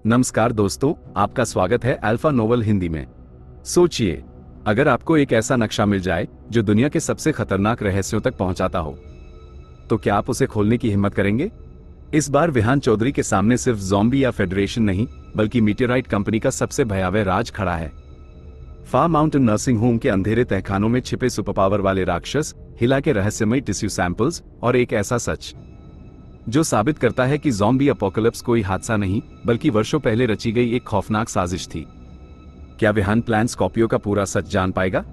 नमस्कार दोस्तों, आपका स्वागत है अल्फा नोवेल हिंदी में। सोचिए, अगर आपको एक ऐसा नक्शा मिल जाए जो दुनिया के सबसे खतरनाक रहस्यों तक पहुंचाता हो, तो क्या आप उसे खोलने की हिम्मत करेंगे? इस बार विहान चौधरी के सामने सिर्फ ज़ॉम्बी या फेडरेशन नहीं, बल्कि मीटेराइट कंपनी का सबसे भयावह राज खड़ा है। फार माउंटेन नर्सिंग होम के अंधेरे तहखानों में छिपे सुपरपावर वाले राक्षस, हिला के रहस्यमय टिश्यू सैंपल्स और एक ऐसा सच जो साबित करता है कि ज़ॉम्बी अपोकलिप्स कोई हादसा नहीं, बल्कि वर्षों पहले रची गई एक खौफनाक साजिश थी। क्या विहान प्लान स्कॉर्पियो का पूरा सच जान पाएगा?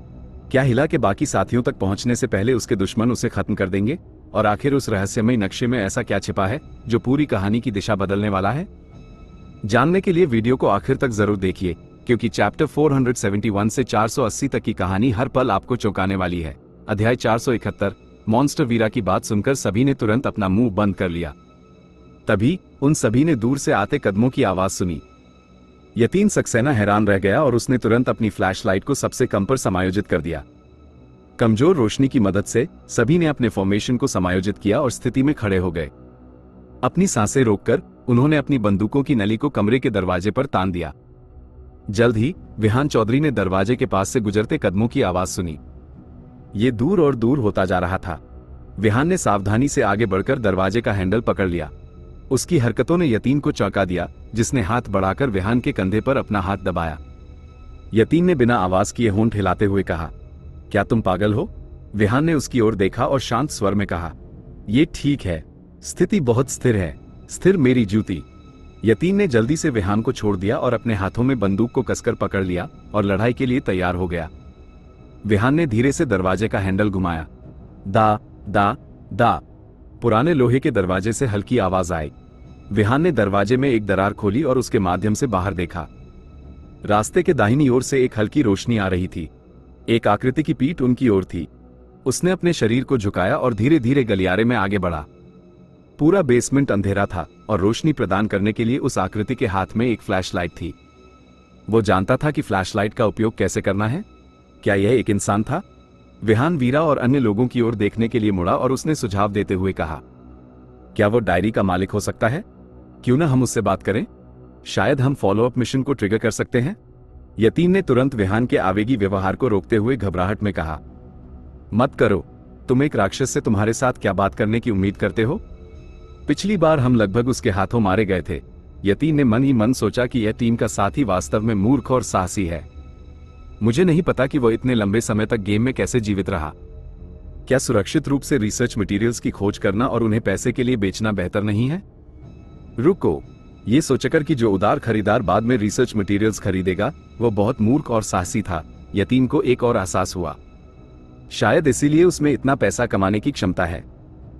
क्या हिला के बाकी साथियों तक पहुंचने से पहले उसके दुश्मन उसे खत्म कर देंगे? और आखिर उस रहस्यमय नक्शे में ऐसा क्या छिपा है जो पूरी कहानी की दिशा बदलने वाला है? जानने के लिए वीडियो को आखिर तक जरूर देखिए, क्योंकि चैप्टर 471 से 480 तक की कहानी हर पल आपको चौंकाने वाली है। अध्याय 471, मॉन्स्टर वीरा की बात सुनकर सभी ने तुरंत अपना मुंह बंद कर लिया। तभी उन सभी ने दूर से आते कदमों की आवाज सुनी। यतीन सक्सेना हैरान रह गया और उसने तुरंत अपनी फ्लैशलाइट को सबसे कम पर समायोजित कर दिया। कमजोर रोशनी की मदद से सभी ने अपने फॉर्मेशन को समायोजित किया और स्थिति में खड़े हो गए। अपनी सांसें रोककर उन्होंने अपनी बंदूकों की नली को कमरे के दरवाजे पर तान दिया। जल्द ही विहान चौधरी ने दरवाजे के पास से गुजरते कदमों की आवाज सुनी। ये दूर और दूर होता जा रहा था। विहान ने सावधानी से आगे बढ़कर दरवाजे का हैंडल पकड़ लिया। उसकी हरकतों ने यतीन को चौंका दिया, जिसने हाथ बढ़ाकर विहान के कंधे पर अपना हाथ दबाया। यतीन ने बिना आवाज किए होंठ हिलाते हुए कहा, क्या तुम पागल हो? विहान ने उसकी ओर देखा और शांत स्वर में कहा, ये ठीक है, स्थिति बहुत स्थिर है, स्थिर मेरी जूती। यतीन ने जल्दी से विहान को छोड़ दिया और अपने हाथों में बंदूक को कसकर पकड़ लिया और लड़ाई के लिए तैयार हो गया। विहान ने धीरे से दरवाजे का हैंडल घुमाया। दा दा दा पुराने लोहे के दरवाजे से हल्की आवाज आई। विहान ने दरवाजे में एक दरार खोली और उसके माध्यम से बाहर देखा। रास्ते के दाहिनी ओर से एक हल्की रोशनी आ रही थी। एक आकृति की पीठ उनकी ओर थी। उसने अपने शरीर को झुकाया और धीरे धीरे गलियारे में आगे बढ़ा। पूरा बेसमेंट अंधेरा था और रोशनी प्रदान करने के लिए उस आकृति के हाथ में एक फ्लैशलाइट थी। वो जानता था कि फ्लैशलाइट का उपयोग कैसे करना है। क्या यह एक इंसान था? विहान वीरा और अन्य लोगों की ओर देखने के लिए मुड़ा और उसने सुझाव देते हुए कहा, क्या वो डायरी का मालिक हो सकता है? क्यों ना हम उससे बात करें? शायद हम फॉलोअप मिशन को ट्रिगर कर सकते हैं। यतीन ने तुरंत विहान के आवेगी व्यवहार को रोकते हुए घबराहट में कहा, मत करो, तुम एक राक्षस से तुम्हारे साथ क्या बात करने की उम्मीद करते हो? पिछली बार हम लगभग उसके हाथों मारे गए थे। यतीन ने मन ही मन सोचा कि यह टीम का साथी वास्तव में मूर्ख और साहसी है। मुझे नहीं पता कि वो इतने लंबे समय तक गेम में कैसे जीवित रहा। क्या सुरक्षित रूप से रिसर्च मटेरियल्स की खोज करना और उन्हें पैसे के लिए बेचना बेहतर नहीं है? रुको, ये सोचकर कि जो उदार खरीदार बाद में रिसर्च मटेरियल्स खरीदेगा वो बहुत मूर्ख और साहसी था, यतीन को एक और एहसास हुआ। शायद इसीलिए उसमें इतना पैसा कमाने की क्षमता है।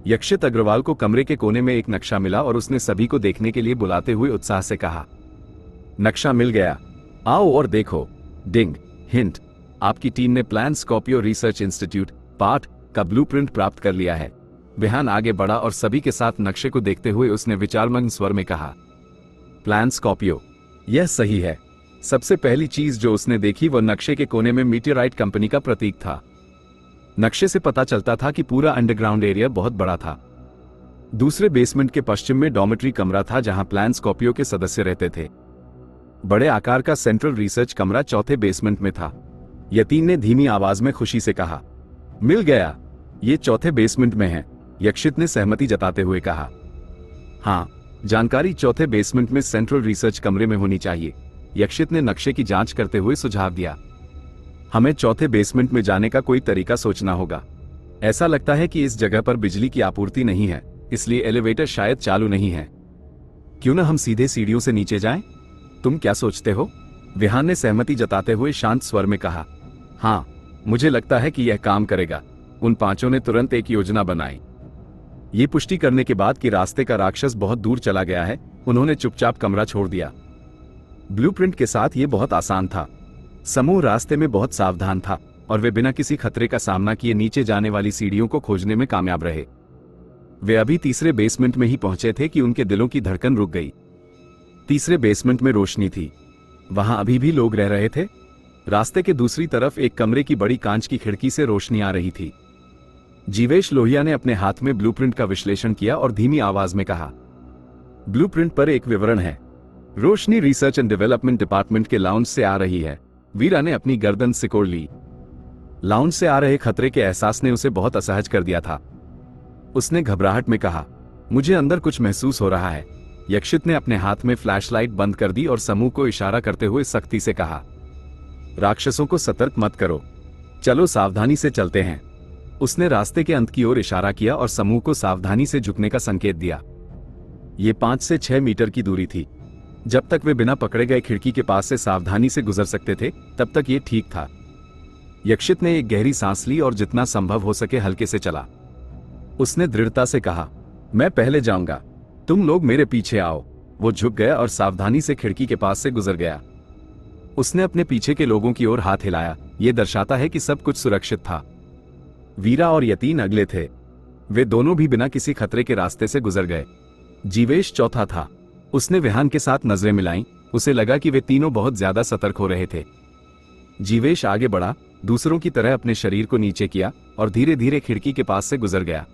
यक्षित अग्रवाल को कमरे के कोने में एक नक्शा मिला और उसने सभी को देखने के लिए बुलाते हुए उत्साह से कहा, नक्शा मिल गया, आओ और देखो। डिंग हिंट, आपकी टीम ने plan Scorpio research institute part का ब्लूप्रिंट प्राप्त कर लिया है। विहान आगे बढ़ा और सभी के साथ नक्शे को देखते हुए उसने विचारमग्न स्वर में कहा, प्लान स्कॉर्पियो, यह सही है। सबसे पहली चीज जो उसने देखी वह नक्शे के कोने में मीटेराइट कंपनी का प्रतीक था। नक्शे से पता चलता था कि पूरा अंडरग्राउंड एरिया बहुत बड़ा था। दूसरे बेसमेंट के पश्चिम में डॉर्मेट्री कमरा था जहां प्लान स्कॉर्पियो के सदस्य रहते थे। बड़े आकार का सेंट्रल रिसर्च कमरा चौथे बेसमेंट में था। यतीन ने धीमी आवाज में खुशी से कहा, मिल गया, ये चौथे बेसमेंट में है। यक्षित ने सहमति जताते हुए कहा, हाँ, जानकारी चौथे बेसमेंट में सेंट्रल रिसर्च कमरे में होनी चाहिए। यक्षित ने नक्शे की जांच करते हुए सुझाव दिया, हमें चौथे बेसमेंट में जाने का कोई तरीका सोचना होगा। ऐसा लगता है कि इस जगह पर बिजली की आपूर्ति नहीं है, इसलिए एलिवेटर शायद चालू नहीं है। क्यों ना हम सीधे सीढ़ियों से नीचे जाएं? तुम क्या सोचते हो? विहान ने सहमति जताते हुए शांत स्वर में कहा, हाँ, मुझे लगता है कि यह काम करेगा। उन पांचों ने तुरंत एक योजना बनाई। ये पुष्टि करने के बाद कि रास्ते का राक्षस बहुत दूर चला गया है, उन्होंने चुपचाप कमरा छोड़ दिया। ब्लूप्रिंट के साथ ये बहुत आसान था। समूह रास्ते में बहुत सावधान था और वे बिना किसी खतरे का सामना किए नीचे जाने वाली सीढ़ियों को खोजने में कामयाब रहे। वे अभी तीसरे बेसमेंट में ही पहुंचे थे कि उनके दिलों की धड़कन रुक गई। तीसरे बेसमेंट में रोशनी थी। वहां अभी भी लोग रह रहे थे। रास्ते के दूसरी तरफ एक कमरे की बड़ी कांच की खिड़की से रोशनी आ रही थी। जीवेश लोहिया ने अपने हाथ में ब्लूप्रिंट का विश्लेषण किया और धीमी आवाज में कहा, ब्लूप्रिंट पर एक विवरण है। रोशनी रिसर्च एंड डेवलपमेंट डिपार्टमेंट के लाउंज से आ रही है। वीरा ने अपनी गर्दन सिकोड़ ली। लाउंज से आ रहे खतरे के एहसास ने उसे बहुत असहज कर दिया था। उसने घबराहट में कहा, मुझे अंदर कुछ महसूस हो रहा है। यक्षित ने अपने हाथ में फ्लैशलाइट बंद कर दी और समूह को इशारा करते हुए सख्ती से कहा, राक्षसों को सतर्क मत करो, चलो सावधानी से चलते हैं। उसने रास्ते के अंत की ओर इशारा किया और समूह को सावधानी से झुकने का संकेत दिया। ये 5 से 6 मीटर की दूरी थी। जब तक वे बिना पकड़े गए खिड़की के पास से सावधानी से गुजर सकते थे, तब तक ये ठीक था। यक्षित ने एक गहरी सांस ली और जितना संभव हो सके हल्के से चला। उसने दृढ़ता से कहा, मैं पहले जाऊंगा, तुम लोग मेरे पीछे आओ। वो झुक गया और सावधानी से खिड़की के पास से गुजर गया। उसने अपने पीछे के लोगों की ओर हाथ हिलाया। यह दर्शाता है कि सब कुछ सुरक्षित था। वीरा और यतीन अगले थे। वे दोनों भी बिना किसी खतरे के रास्ते से गुजर गए। जीवेश चौथा था। उसने विहान के साथ नजरें मिलाईं। उसे लगा कि वे तीनों बहुत ज्यादा सतर्क हो रहे थे। जीवेश आगे बढ़ा, दूसरों की तरह अपने शरीर को नीचे किया और धीरे धीरे खिड़की के पास से गुजर गया।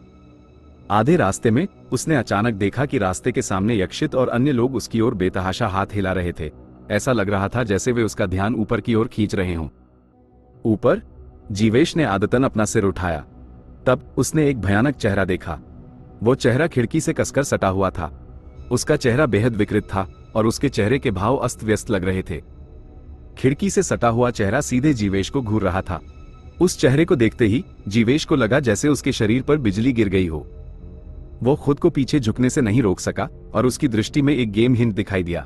आधे रास्ते में उसने अचानक देखा कि रास्ते के सामने यक्षित और अन्य लोग उसकी ओर बेतहाशा हाथ हिला रहे थे। ऐसा लग रहा था जैसे वे उसका ध्यान ऊपर की ओर खींच रहे हों। ऊपर? जीवेश ने आदतन अपना सिर उठाया। तब उसने एक भयानक चेहरा देखा। वो चेहरा खिड़की से कसकर सटा हुआ था। उसका चेहरा बेहद विकृत था और उसके चेहरे के भाव अस्त व्यस्त लग रहे थे। खिड़की से सटा हुआ चेहरा सीधे जीवेश को घूर रहा था। उस चेहरे को देखते ही जीवेश को लगा जैसे उसके शरीर पर बिजली गिर गई हो। वो खुद को पीछे झुकने से नहीं रोक सका और उसकी दृष्टि में एक गेम हिंट दिखाई दिया।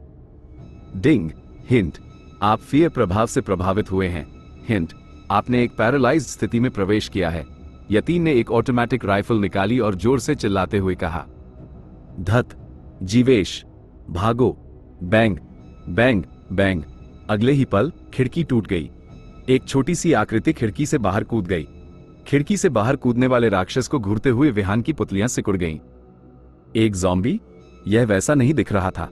डिंग हिंट, आप फियर प्रभाव से प्रभावित हुए हैं। हिंट, आपने एक पैरालाइज्ड स्थिति में प्रवेश किया है। यतीन ने एक ऑटोमेटिक राइफल निकाली और जोर से चिल्लाते हुए कहा, धत, जीवेश, भागो। Bang bang bang. अगले ही पल खिड़की टूट गई। एक छोटी सी आकृति खिड़की से बाहर कूद गई। खिड़की से बाहर कूदने वाले राक्षस को घूरते हुए विहान की पुतलियां सिकुड़ गईं। एक ज़ॉम्बी? यह वैसा नहीं दिख रहा था।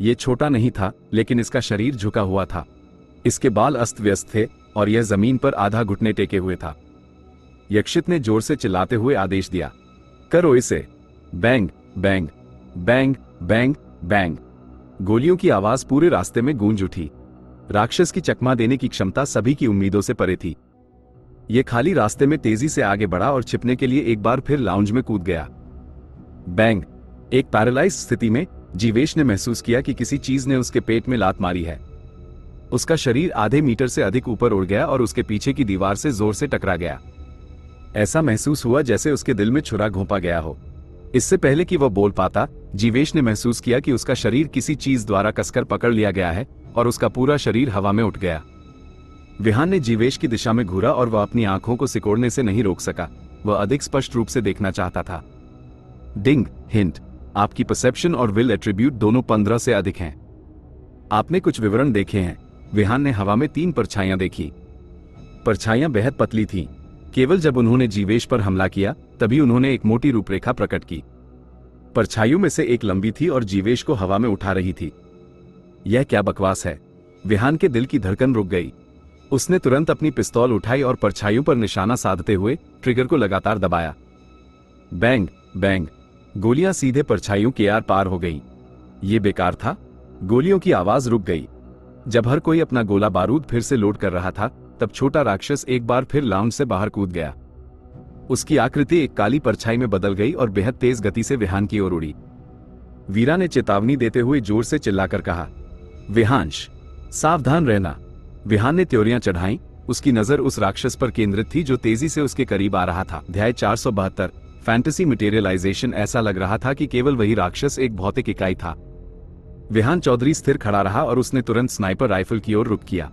यह छोटा नहीं था, लेकिन इसका शरीर झुका हुआ था। इसके बाल अस्त व्यस्त थे और यह जमीन पर आधा घुटने टेके हुए था। यक्षित ने जोर से चिल्लाते हुए आदेश दिया, करो इसे। Bang bang bang bang bang. गोलियों की आवाज पूरे रास्ते में गूंज उठी। राक्षस की चकमा देने की क्षमता सभी की उम्मीदों से परे थी। यह खाली रास्ते में तेजी से आगे बढ़ा और छिपने के लिए एक बार फिर लाउंज में कूद गया। बैंग। एक पैरालाइज स्थिति में जीवेश ने महसूस किया कि किसी चीज ने उसके पेट में लात मारी है। उसका शरीर आधे मीटर से अधिक ऊपर उड़ गया और उसके पीछे की दीवार से जोर से टकरा गया। ऐसा महसूस हुआ जैसे उसके दिल में छुरा घोंपा गया हो। इससे पहले कि वह बोल पाता, जीवेश ने महसूस किया कि उसका शरीर किसी चीज द्वारा कसकर पकड़ लिया गया है और उसका पूरा शरीर हवा में उठ गया। विहान ने जीवेश की दिशा में घूरा और वह अपनी आंखों को सिकोड़ने से नहीं रोक सका। वह अधिक स्पष्ट रूप से देखना चाहता था। डिंग हिंट, आपकी परसेप्शन और विल एट्रीब्यूट दोनों 15 से अधिक हैं। आपने कुछ विवरण देखे हैं। विहान ने हवा में 3 परछाइयां देखी। परछाइयां बेहद पतली थीं। केवल जब उन्होंने जीवेश पर हमला किया तभी उन्होंने एक मोटी रूपरेखा प्रकट की। परछाइयों में से एक लंबी थी और जीवेश को हवा में उठा रही थी। यह क्या बकवास है? विहान के दिल की धड़कन रुक गई। उसने तुरंत अपनी पिस्तौल उठाई और परछाइयों पर निशाना साधते हुए ट्रिगर को लगातार दबाया। Bang bang. गोलियां सीधे परछाइयों के आर पार हो गईं। ये बेकार था। गोलियों की आवाज रुक गई। जब हर कोई अपना गोला बारूद फिर से लोड कर रहा था, तब छोटा राक्षस एक बार फिर लाउंज से बाहर कूद गया। उसकी आकृति एक काली परछाई में बदल गई और बेहद तेज गति से विहान की ओर उड़ी। वीरा ने चेतावनी देते हुए जोर से चिल्लाकर कहा, विहांश, सावधान रहना। विहान ने त्योरियां चढ़ाईं। उसकी नजर उस राक्षस पर केंद्रित थी जो तेजी से उसके करीब आ रहा था। अध्याय 472, फैंटेसी मटेरियलाइजेशन। ऐसा लग रहा था कि केवल वही राक्षस एक भौतिक इकाई था। विहान चौधरी स्थिर खड़ा रहा और उसने तुरंत स्नाइपर राइफल की ओर रुख किया।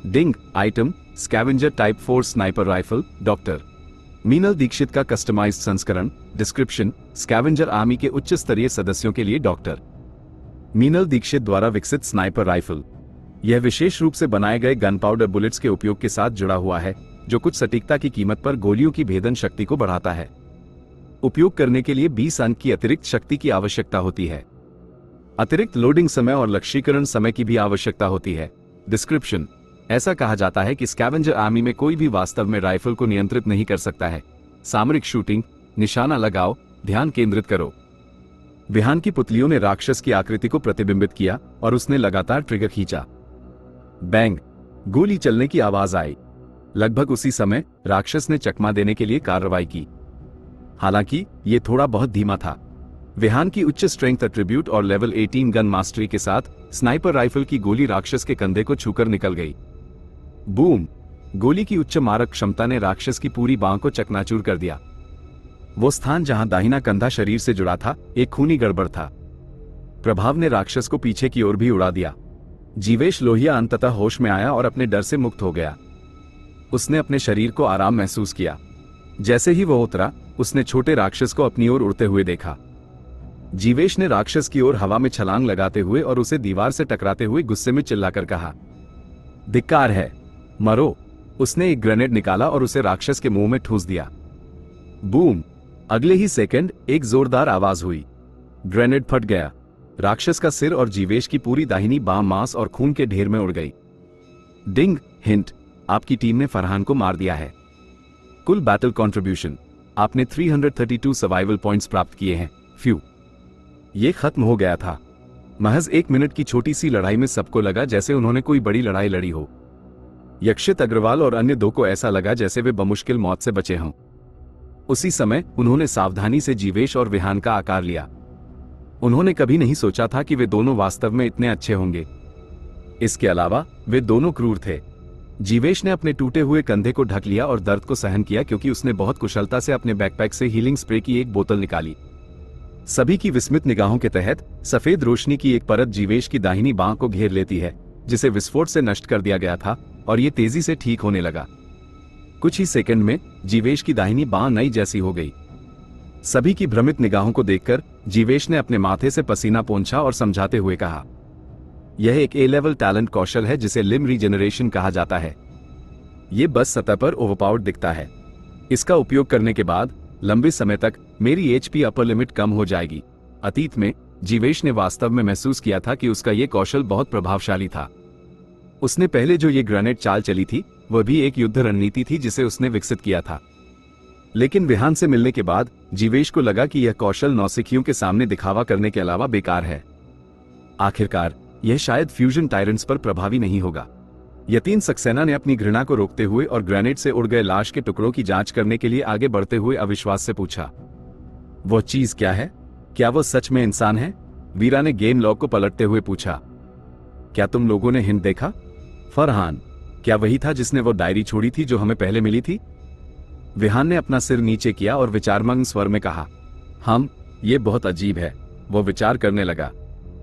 Ding item, scavenger type 4 sniper rifle, doctor Meenal Dixit का कस्टमाइज्ड संस्करण। डिस्क्रिप्शन, स्कैवेंजर आर्मी के उच्च स्तरीय सदस्यों के लिए डॉक्टर मीनल दीक्षित द्वारा विकसित स्नाइपर राइफल। यह विशेष रूप से बनाए गए गन पाउडर बुलेट्स के उपयोग के साथ जुड़ा हुआ है, जो कुछ सटीकता की कीमत पर गोलियों की भेदन शक्ति को बढ़ाता है। उपयोग करने के लिए 20 अंक की अतिरिक्त शक्ति की आवश्यकता होती है। अतिरिक्त लोडिंग समय और लक्ष्यीकरण समय की भी आवश्यकता होती है। डिस्क्रिप्शन, ऐसा कहा जाता है कि स्कैवेंजर आर्मी में कोई भी वास्तव में राइफल को नियंत्रित नहीं कर सकता है। सामरिक शूटिंग, निशाना लगाओ, ध्यान केंद्रित करो। विहान की पुतलियों ने राक्षस की आकृति को प्रतिबिंबित किया और उसने लगातार ट्रिगर खींचा। बैंग, गोली चलने की आवाज आई। लगभग उसी समय राक्षस ने चकमा देने के लिए कार्रवाई की। हालांकि यह थोड़ा बहुत धीमा था। विहान की उच्च स्ट्रेंथ एट्रीब्यूट और लेवल 18 गन मास्टरी के साथ स्नाइपर राइफल की गोली राक्षस के कंधे को छूकर निकल गई। बूम! गोली की उच्च मारक क्षमता ने राक्षस की पूरी बांह को चकनाचूर कर दिया। वो स्थान जहां दाहिना कंधा शरीर से जुड़ा था, एक खूनी गड़बड़ था। प्रभाव ने राक्षस को पीछे की ओर भी उड़ा दिया। जीवेश लोहिया अंततः होश में आया और अपने डर से मुक्त हो गया। उसने अपने शरीर को आराम महसूस किया। जैसे ही वह उतरा, उसने छोटे राक्षस को अपनी ओर उड़ते हुए देखा। जीवेश ने राक्षस की ओर हवा में छलांग लगाते हुए और उसे दीवार से टकराते हुए गुस्से में चिल्लाकर कहा, धिक्कार है, मरो। उसने एक ग्रेनेड निकाला और उसे राक्षस के मुंह में ठूंस दिया। बूम! अगले ही सेकंड एक जोरदार आवाज हुई। ग्रेनेड फट गया। राक्षस का सिर और जीवेश की पूरी दाहिनी बांह मांस और खून के ढेर में उड़ गई। डिंग! हिंट, आपकी टीम ने फरहान को मार दिया है। कुल बैटल कंट्रीब्यूशन, आपने 332 सर्वाइवल पॉइंट्स प्राप्त किए हैं। फ्यू! ये खत्म हो गया था। महज 1 मिनट की छोटी सी लड़ाई में सबको लगा जैसे उन्होंने कोई बड़ी लड़ाई लड़ी हो। यक्षित अग्रवाल और अन्य 2 को ऐसा लगा जैसे वे बमुश्किल मौत से बचे हों। उसी समय उन्होंने सावधानी से जीवेश और विहान का आकार लिया। उन्होंने कभी नहीं सोचा था कि वे दोनों वास्तव में इतने अच्छे होंगे। इसके अलावा वे दोनों क्रूर थे। जीवेश ने अपने टूटे हुए कंधे को ढक लिया और दर्द को सहन किया क्योंकि उसने बहुत कुशलता से अपने बैकपैक से हीलिंग स्प्रे की एक बोतल निकाली। सभी की विस्मित निगाहों के तहत सफेद रोशनी की एक परत जीवेश की दाहिनी बांह को घेर लेती है, जिसे विस्फोट से नष्ट कर दिया गया था, और ये तेजी से ठीक होने लगा। कुछ ही सेकंड में जीवेश की दाहिनी बांह नई जैसी हो गई। सभी की भ्रमित निगाहों को देखकर जीवेश ने अपने माथे से पसीना पोंछा और समझाते हुए कहा, यह एक A-लेवल टैलेंट कौशल है जिसे लिम्ब रीजेनरेशन कहा जाता है। यह बस सतह पर ओवरपावर्ड दिखता है। इसका उपयोग करने के बाद लंबे समय तक मेरी HP अपर लिमिट कम हो जाएगी। अतीत में जीवेश ने वास्तव में महसूस किया था कि उसका यह कौशल बहुत प्रभावशाली था। उसने पहले जो ये ग्रेनेड चाल चली थी, वह भी एक युद्ध रणनीति थी जिसे उसने विकसित किया था। लेकिन विहान से मिलने के बाद जीवेश को लगा कि यह कौशल नौसिखियों के सामने दिखावा करने के अलावा बेकार है। आखिरकार यह शायद फ्यूजन टायरेंट्स पर प्रभावी नहीं होगा। यतीन सक्सेना ने अपनी घृणा को रोकते हुए और ग्रेनेड से उड़ गए लाश के टुकड़ों की जांच करने के लिए आगे बढ़ते हुए अविश्वास से पूछा, वो चीज क्या है? क्या वो सच में इंसान है? वीरा ने गेम लॉग को पलटते हुए पूछा, क्या तुम लोगों ने हिंट देखा? फरहान, क्या वही था जिसने वो डायरी छोड़ी थी जो हमें पहले मिली थी? विहान ने अपना सिर नीचे किया और विचारमग्न स्वर में कहा, ये बहुत अजीब है। वो विचार करने लगा।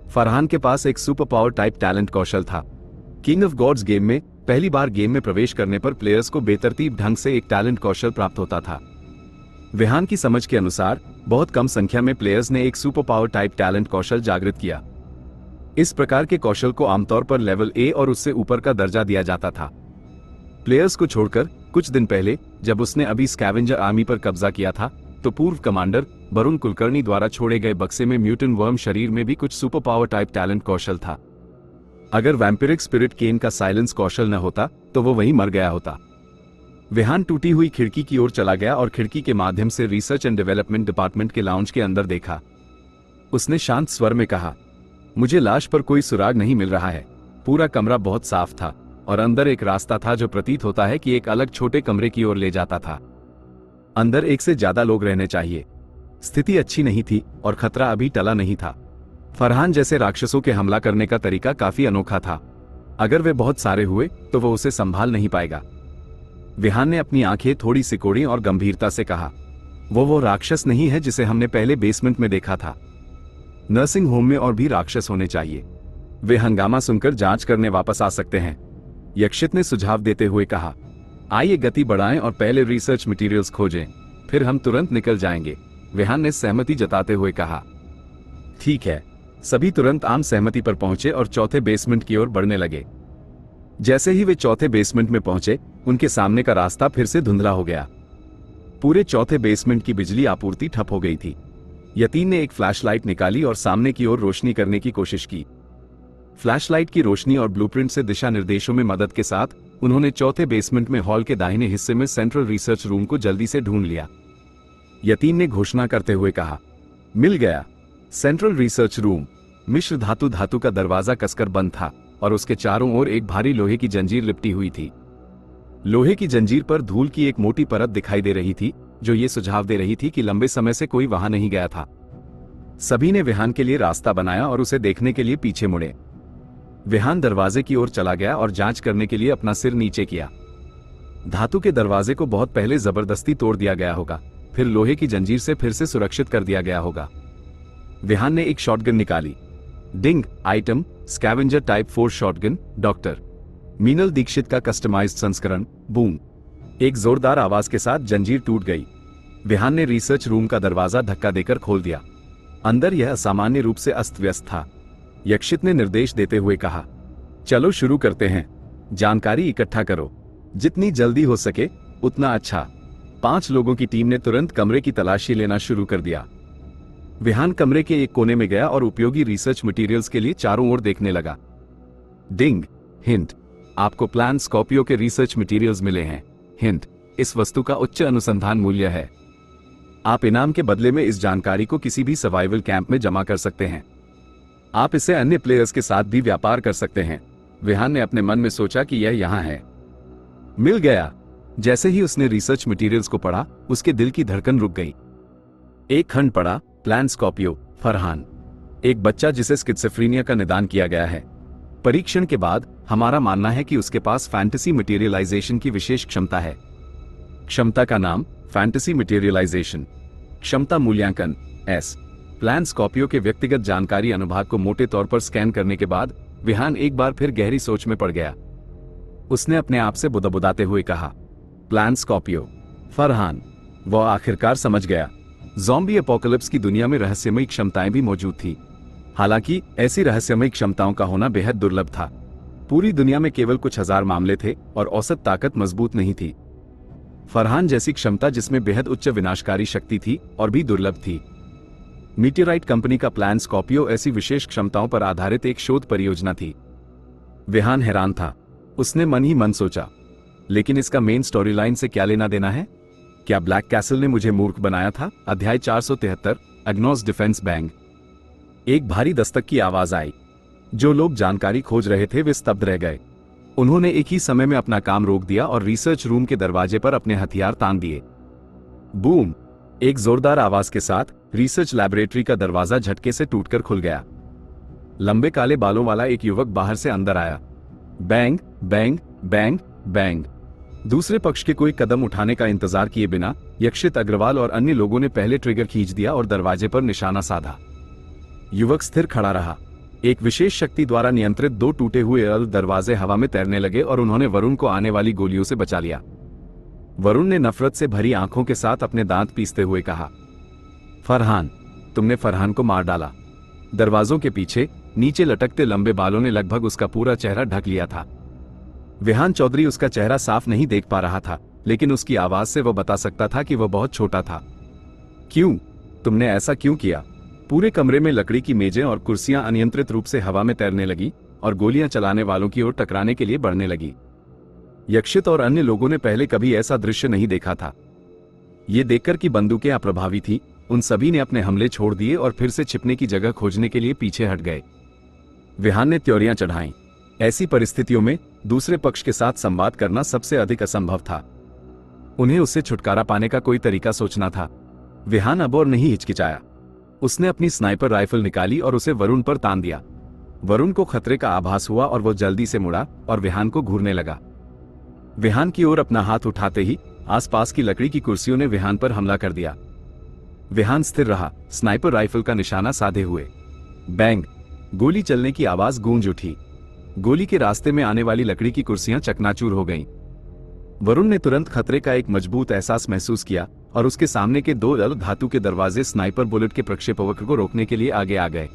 फरहान के पास एक सुपर पावर टाइप टैलेंट कौशल था। किंग ऑफ गॉड्स गेम में पहली बार गेम में प्रवेश करने पर प्लेयर्स को बेतरतीब ढंग से एक टैलेंट कौशल प्राप्त होता था। विहान की समझ के अनुसार बहुत कम संख्या में प्लेयर्स ने एक सुपर पावर टाइप टैलेंट कौशल जागृत किया। इस प्रकार के कौशल को आमतौर पर लेवल A और उससे ऊपर का दर्जा दिया जाता था। प्लेयर्स को छोड़कर कुछ दिन पहले जब उसने अभी स्कैवेंजर आर्मी पर कब्जा किया था, तो पूर्व कमांडर वरुण कुलकर्णी द्वारा छोड़े गए बक्से में म्यूटेंट वर्म शरीर में भी कुछ सुपर पावर टाइप टैलेंट कौशल था। अगर वैम्पिरिक स्पिरिट केन का साइलेंस कौशल न होता तो वो वहीं मर गया होता। विहान टूटी हुई खिड़की की ओर चला गया और खिड़की के माध्यम से रिसर्च एंड डेवलपमेंट डिपार्टमेंट के लाउंज के अंदर देखा। उसने शांत स्वर में कहा, मुझे लाश पर कोई सुराग नहीं मिल रहा है। पूरा कमरा बहुत साफ था और अंदर एक रास्ता था जो प्रतीत होता है कि एक अलग छोटे कमरे की ओर ले जाता था। अंदर एक से ज्यादा लोग रहने चाहिए। स्थिति अच्छी नहीं थी और खतरा अभी टला नहीं था। फरहान जैसे राक्षसों के हमला करने का तरीका काफी अनोखा था। अगर वे बहुत सारे हुए तो वो उसे संभाल नहीं पाएगा। विहान ने अपनी आंखें थोड़ी सिकोड़ी और गंभीरता से कहा, वो राक्षस नहीं है जिसे हमने पहले बेसमेंट में देखा था। नर्सिंग होम में और भी राक्षस होने चाहिए। वे हंगामा सुनकर जांच करने वापस आ सकते हैं। यक्षित ने सुझाव देते हुए कहा, आइए गति बढ़ाएं और पहले रिसर्च मटेरियल्स खोजें, फिर हम तुरंत निकल जाएंगे। विहान ने सहमति जताते हुए कहा, ठीक है। सभी तुरंत आम सहमति पर पहुंचे और चौथे बेसमेंट की ओर बढ़ने लगे। जैसे ही वे चौथे बेसमेंट में पहुंचे, उनके सामने का रास्ता फिर से धुंधला हो गया। पूरे चौथे बेसमेंट की बिजली आपूर्ति ठप हो गई थी। यतीन ने एक फ्लैशलाइट निकाली और सामने की ओर रोशनी करने की कोशिश की। फ्लैशलाइट की रोशनी और ब्लूप्रिंट से दिशा निर्देशों में मदद के साथ उन्होंने चौथे बेसमेंट में हॉल के दाहिने हिस्से में सेंट्रल रिसर्च रूम को जल्दी से ढूंढ लिया। यतीन ने घोषणा करते हुए कहा, मिल गया। Central research room. मिश्र धातु का दरवाजा कसकर बंद था और उसके चारों ओर एक भारी लोहे की जंजीर लिपटी हुई थी। लोहे की जंजीर पर धूल की एक मोटी परत दिखाई दे रही थी, जो ये सुझाव दे रही थी कि लंबे समय से कोई वहां नहीं गया था। सभी ने विहान के लिए रास्ता बनाया और उसे देखने के लिए पीछे मुड़े। विहान दरवाजे की ओर चला गया और जांच करने के लिए अपना सिर नीचे किया। धातु के दरवाजे को बहुत पहले जबरदस्ती तोड़ दिया गया होगा, फिर लोहे की जंजीर से फिर से सुरक्षित कर दिया गया होगा। विहान ने एक शॉटगन निकाली। Ding, item, scavenger type 4 shotgun, doctor Meenal Dixit का कस्टमाइज्ड संस्करण। बूम, एक जोरदार आवाज के साथ जंजीर टूट गई। विहान ने रिसर्च रूम का दरवाजा धक्का देकर खोल दिया। अंदर यह असामान्य रूप से अस्त व्यस्त था। यक्षित ने निर्देश देते हुए कहा, चलो शुरू करते हैं। जानकारी इकट्ठा करो, जितनी जल्दी हो सके उतना अच्छा। 5 लोगों की टीम ने तुरंत कमरे की तलाशी लेना शुरू कर दिया। विहान कमरे के एक कोने में गया और उपयोगी रिसर्च मटेरियल्स के लिए चारों ओर देखने लगा। डिंग, हिंट, आपको प्लान स्कॉर्पियो के रिसर्च मटेरियल्स मिले हैं। हिंट, इस वस्तु का उच्च अनुसंधान मूल्य है। आप इनाम के बदले में इस जानकारी को किसी भी सर्वाइवल कैंप में जमा कर सकते हैं। आप इसे अन्य प्लेयर्स के साथ भी व्यापार कर सकते हैं। विहान ने अपने मन में सोचा कि यह यहां है। मिल गया। जैसे ही उसने रिसर्च मटेरियल्स को पढ़ा, उसके दिल की धड़कन रुक गई। एक खंड पढ़ा, प्लान स्कॉर्पियो, फरहान, एक बच्चा जिसे स्किज़ोफ्रेनिया का निदान किया गया है। परीक्षण के बाद हमारा मानना है कि उसके पास फैंटेसी मटेरियलाइजेशन की विशेष क्षमता है। क्षमता का नाम फैंटेसी मटेरियलाइजेशन। क्षमता मूल्यांकन एस। प्लान स्कॉर्पियो के व्यक्तिगत जानकारी अनुभाग को मोटे तौर पर स्कैन करने के बाद विहान एक बार फिर गहरी सोच में पड़ गया। उसने अपने आप से बुदबुदाते हुए कहा, प्लान स्कॉर्पियो, फरहान। वह आखिरकार समझ गया। ज़ॉम्बी एपोकलिप्स की दुनिया में रहस्यमयी क्षमताएं भी मौजूद थी। हालांकि ऐसी रहस्यमयी क्षमताओं का होना बेहद दुर्लभ था। पूरी दुनिया में केवल कुछ हजार मामले थे और औसत ताकत मजबूत नहीं थी। फरहान जैसी क्षमता जिसमें बेहद उच्च विनाशकारी शक्ति थी और भी दुर्लभ थी। मीटियोराइट कंपनी का प्लान स्कॉर्पियो ऐसी विशेष क्षमताओं पर आधारित एक शोध परियोजना थी। विहान हैरान था। उसने मन ही मन सोचा, लेकिन इसका मेन स्टोरी लाइन से क्या लेना देना है? क्या ब्लैक कैसल ने मुझे मूर्ख बनाया था? अध्याय 473, अग्नोस डिफेंस बैंग। एक भारी दस्तक की आवाज आई। जो लोग जानकारी खोज रहे थे वे स्तब्ध रह गए। उन्होंने एक ही समय में अपना काम रोक दिया और रिसर्च रूम के दरवाजे पर अपने हथियार तान दिए। बूम, एक जोरदार आवाज के साथ रिसर्च लैबोरेटरी का दरवाजा झटके से टूटकर खुल गया। लंबे काले बालों वाला एक युवक बाहर से अंदर आया। Bang bang bang bang. दूसरे पक्ष के कोई कदम उठाने का इंतजार किए बिना यक्षित अग्रवाल और अन्य लोगों ने पहले ट्रिगर खींच दिया और दरवाजे पर निशाना साधा। युवक स्थिर खड़ा रहा। एक विशेष शक्ति द्वारा नियंत्रित 2 टूटे हुए दरवाजे हवा में तैरने लगे और उन्होंने वरुण को आने वाली गोलियों से बचा लिया। वरुण ने नफरत से भरी आंखों के साथ अपने दांत पीसते हुए कहा, फरहान, तुमने फरहान को मार डाला। दरवाजों के पीछे नीचे लटकते लंबे बालों ने लगभग उसका पूरा चेहरा ढक लिया था। विहान चौधरी उसका चेहरा साफ नहीं देख पा रहा था, लेकिन उसकी आवाज से वह बता सकता था कि वह बहुत छोटा था। क्यों? तुमने ऐसा क्यों किया? पूरे कमरे में लकड़ी की मेजें और कुर्सियां अनियंत्रित रूप से हवा में तैरने लगी और गोलियां चलाने वालों की ओर टकराने के लिए बढ़ने लगी। यक्षित और अन्य लोगों ने पहले कभी ऐसा दृश्य नहीं देखा था। ये देखकर कि बंदूकें अप्रभावी थी, उन सभी ने अपने हमले छोड़ दिए और फिर से छिपने की जगह खोजने के लिए पीछे हट गए। विहान ने त्योरियां चढ़ाईं। ऐसी परिस्थितियों में दूसरे पक्ष के साथ संवाद करना सबसे अधिक असंभव था। उन्हें उससे छुटकारा पाने का कोई तरीका सोचना था। विहान अब और नहीं हिचकिचाया। उसने अपनी स्नाइपर राइफल निकाली और उसे वरुण पर तान दिया। वरुण को खतरे का आभास हुआ और वो जल्दी से मुड़ा और विहान को घूरने लगा। विहान की ओर अपना हाथ उठाते ही आसपास की लकड़ी की कुर्सियों ने विहान पर हमला कर दिया। विहान स्थिर रहा, स्नाइपर राइफल का निशाना साधे हुए। बैंग, गोली चलने की आवाज गूंज उठी। गोली के रास्ते में आने वाली लकड़ी की कुर्सियां चकनाचूर हो गईं। वरुण ने तुरंत खतरे का एक मजबूत एहसास महसूस किया और उसके सामने के 2 अलग धातु के दरवाजे स्नाइपर बुलेट के प्रक्षेपवक्र को रोकने के लिए आगे आ गए।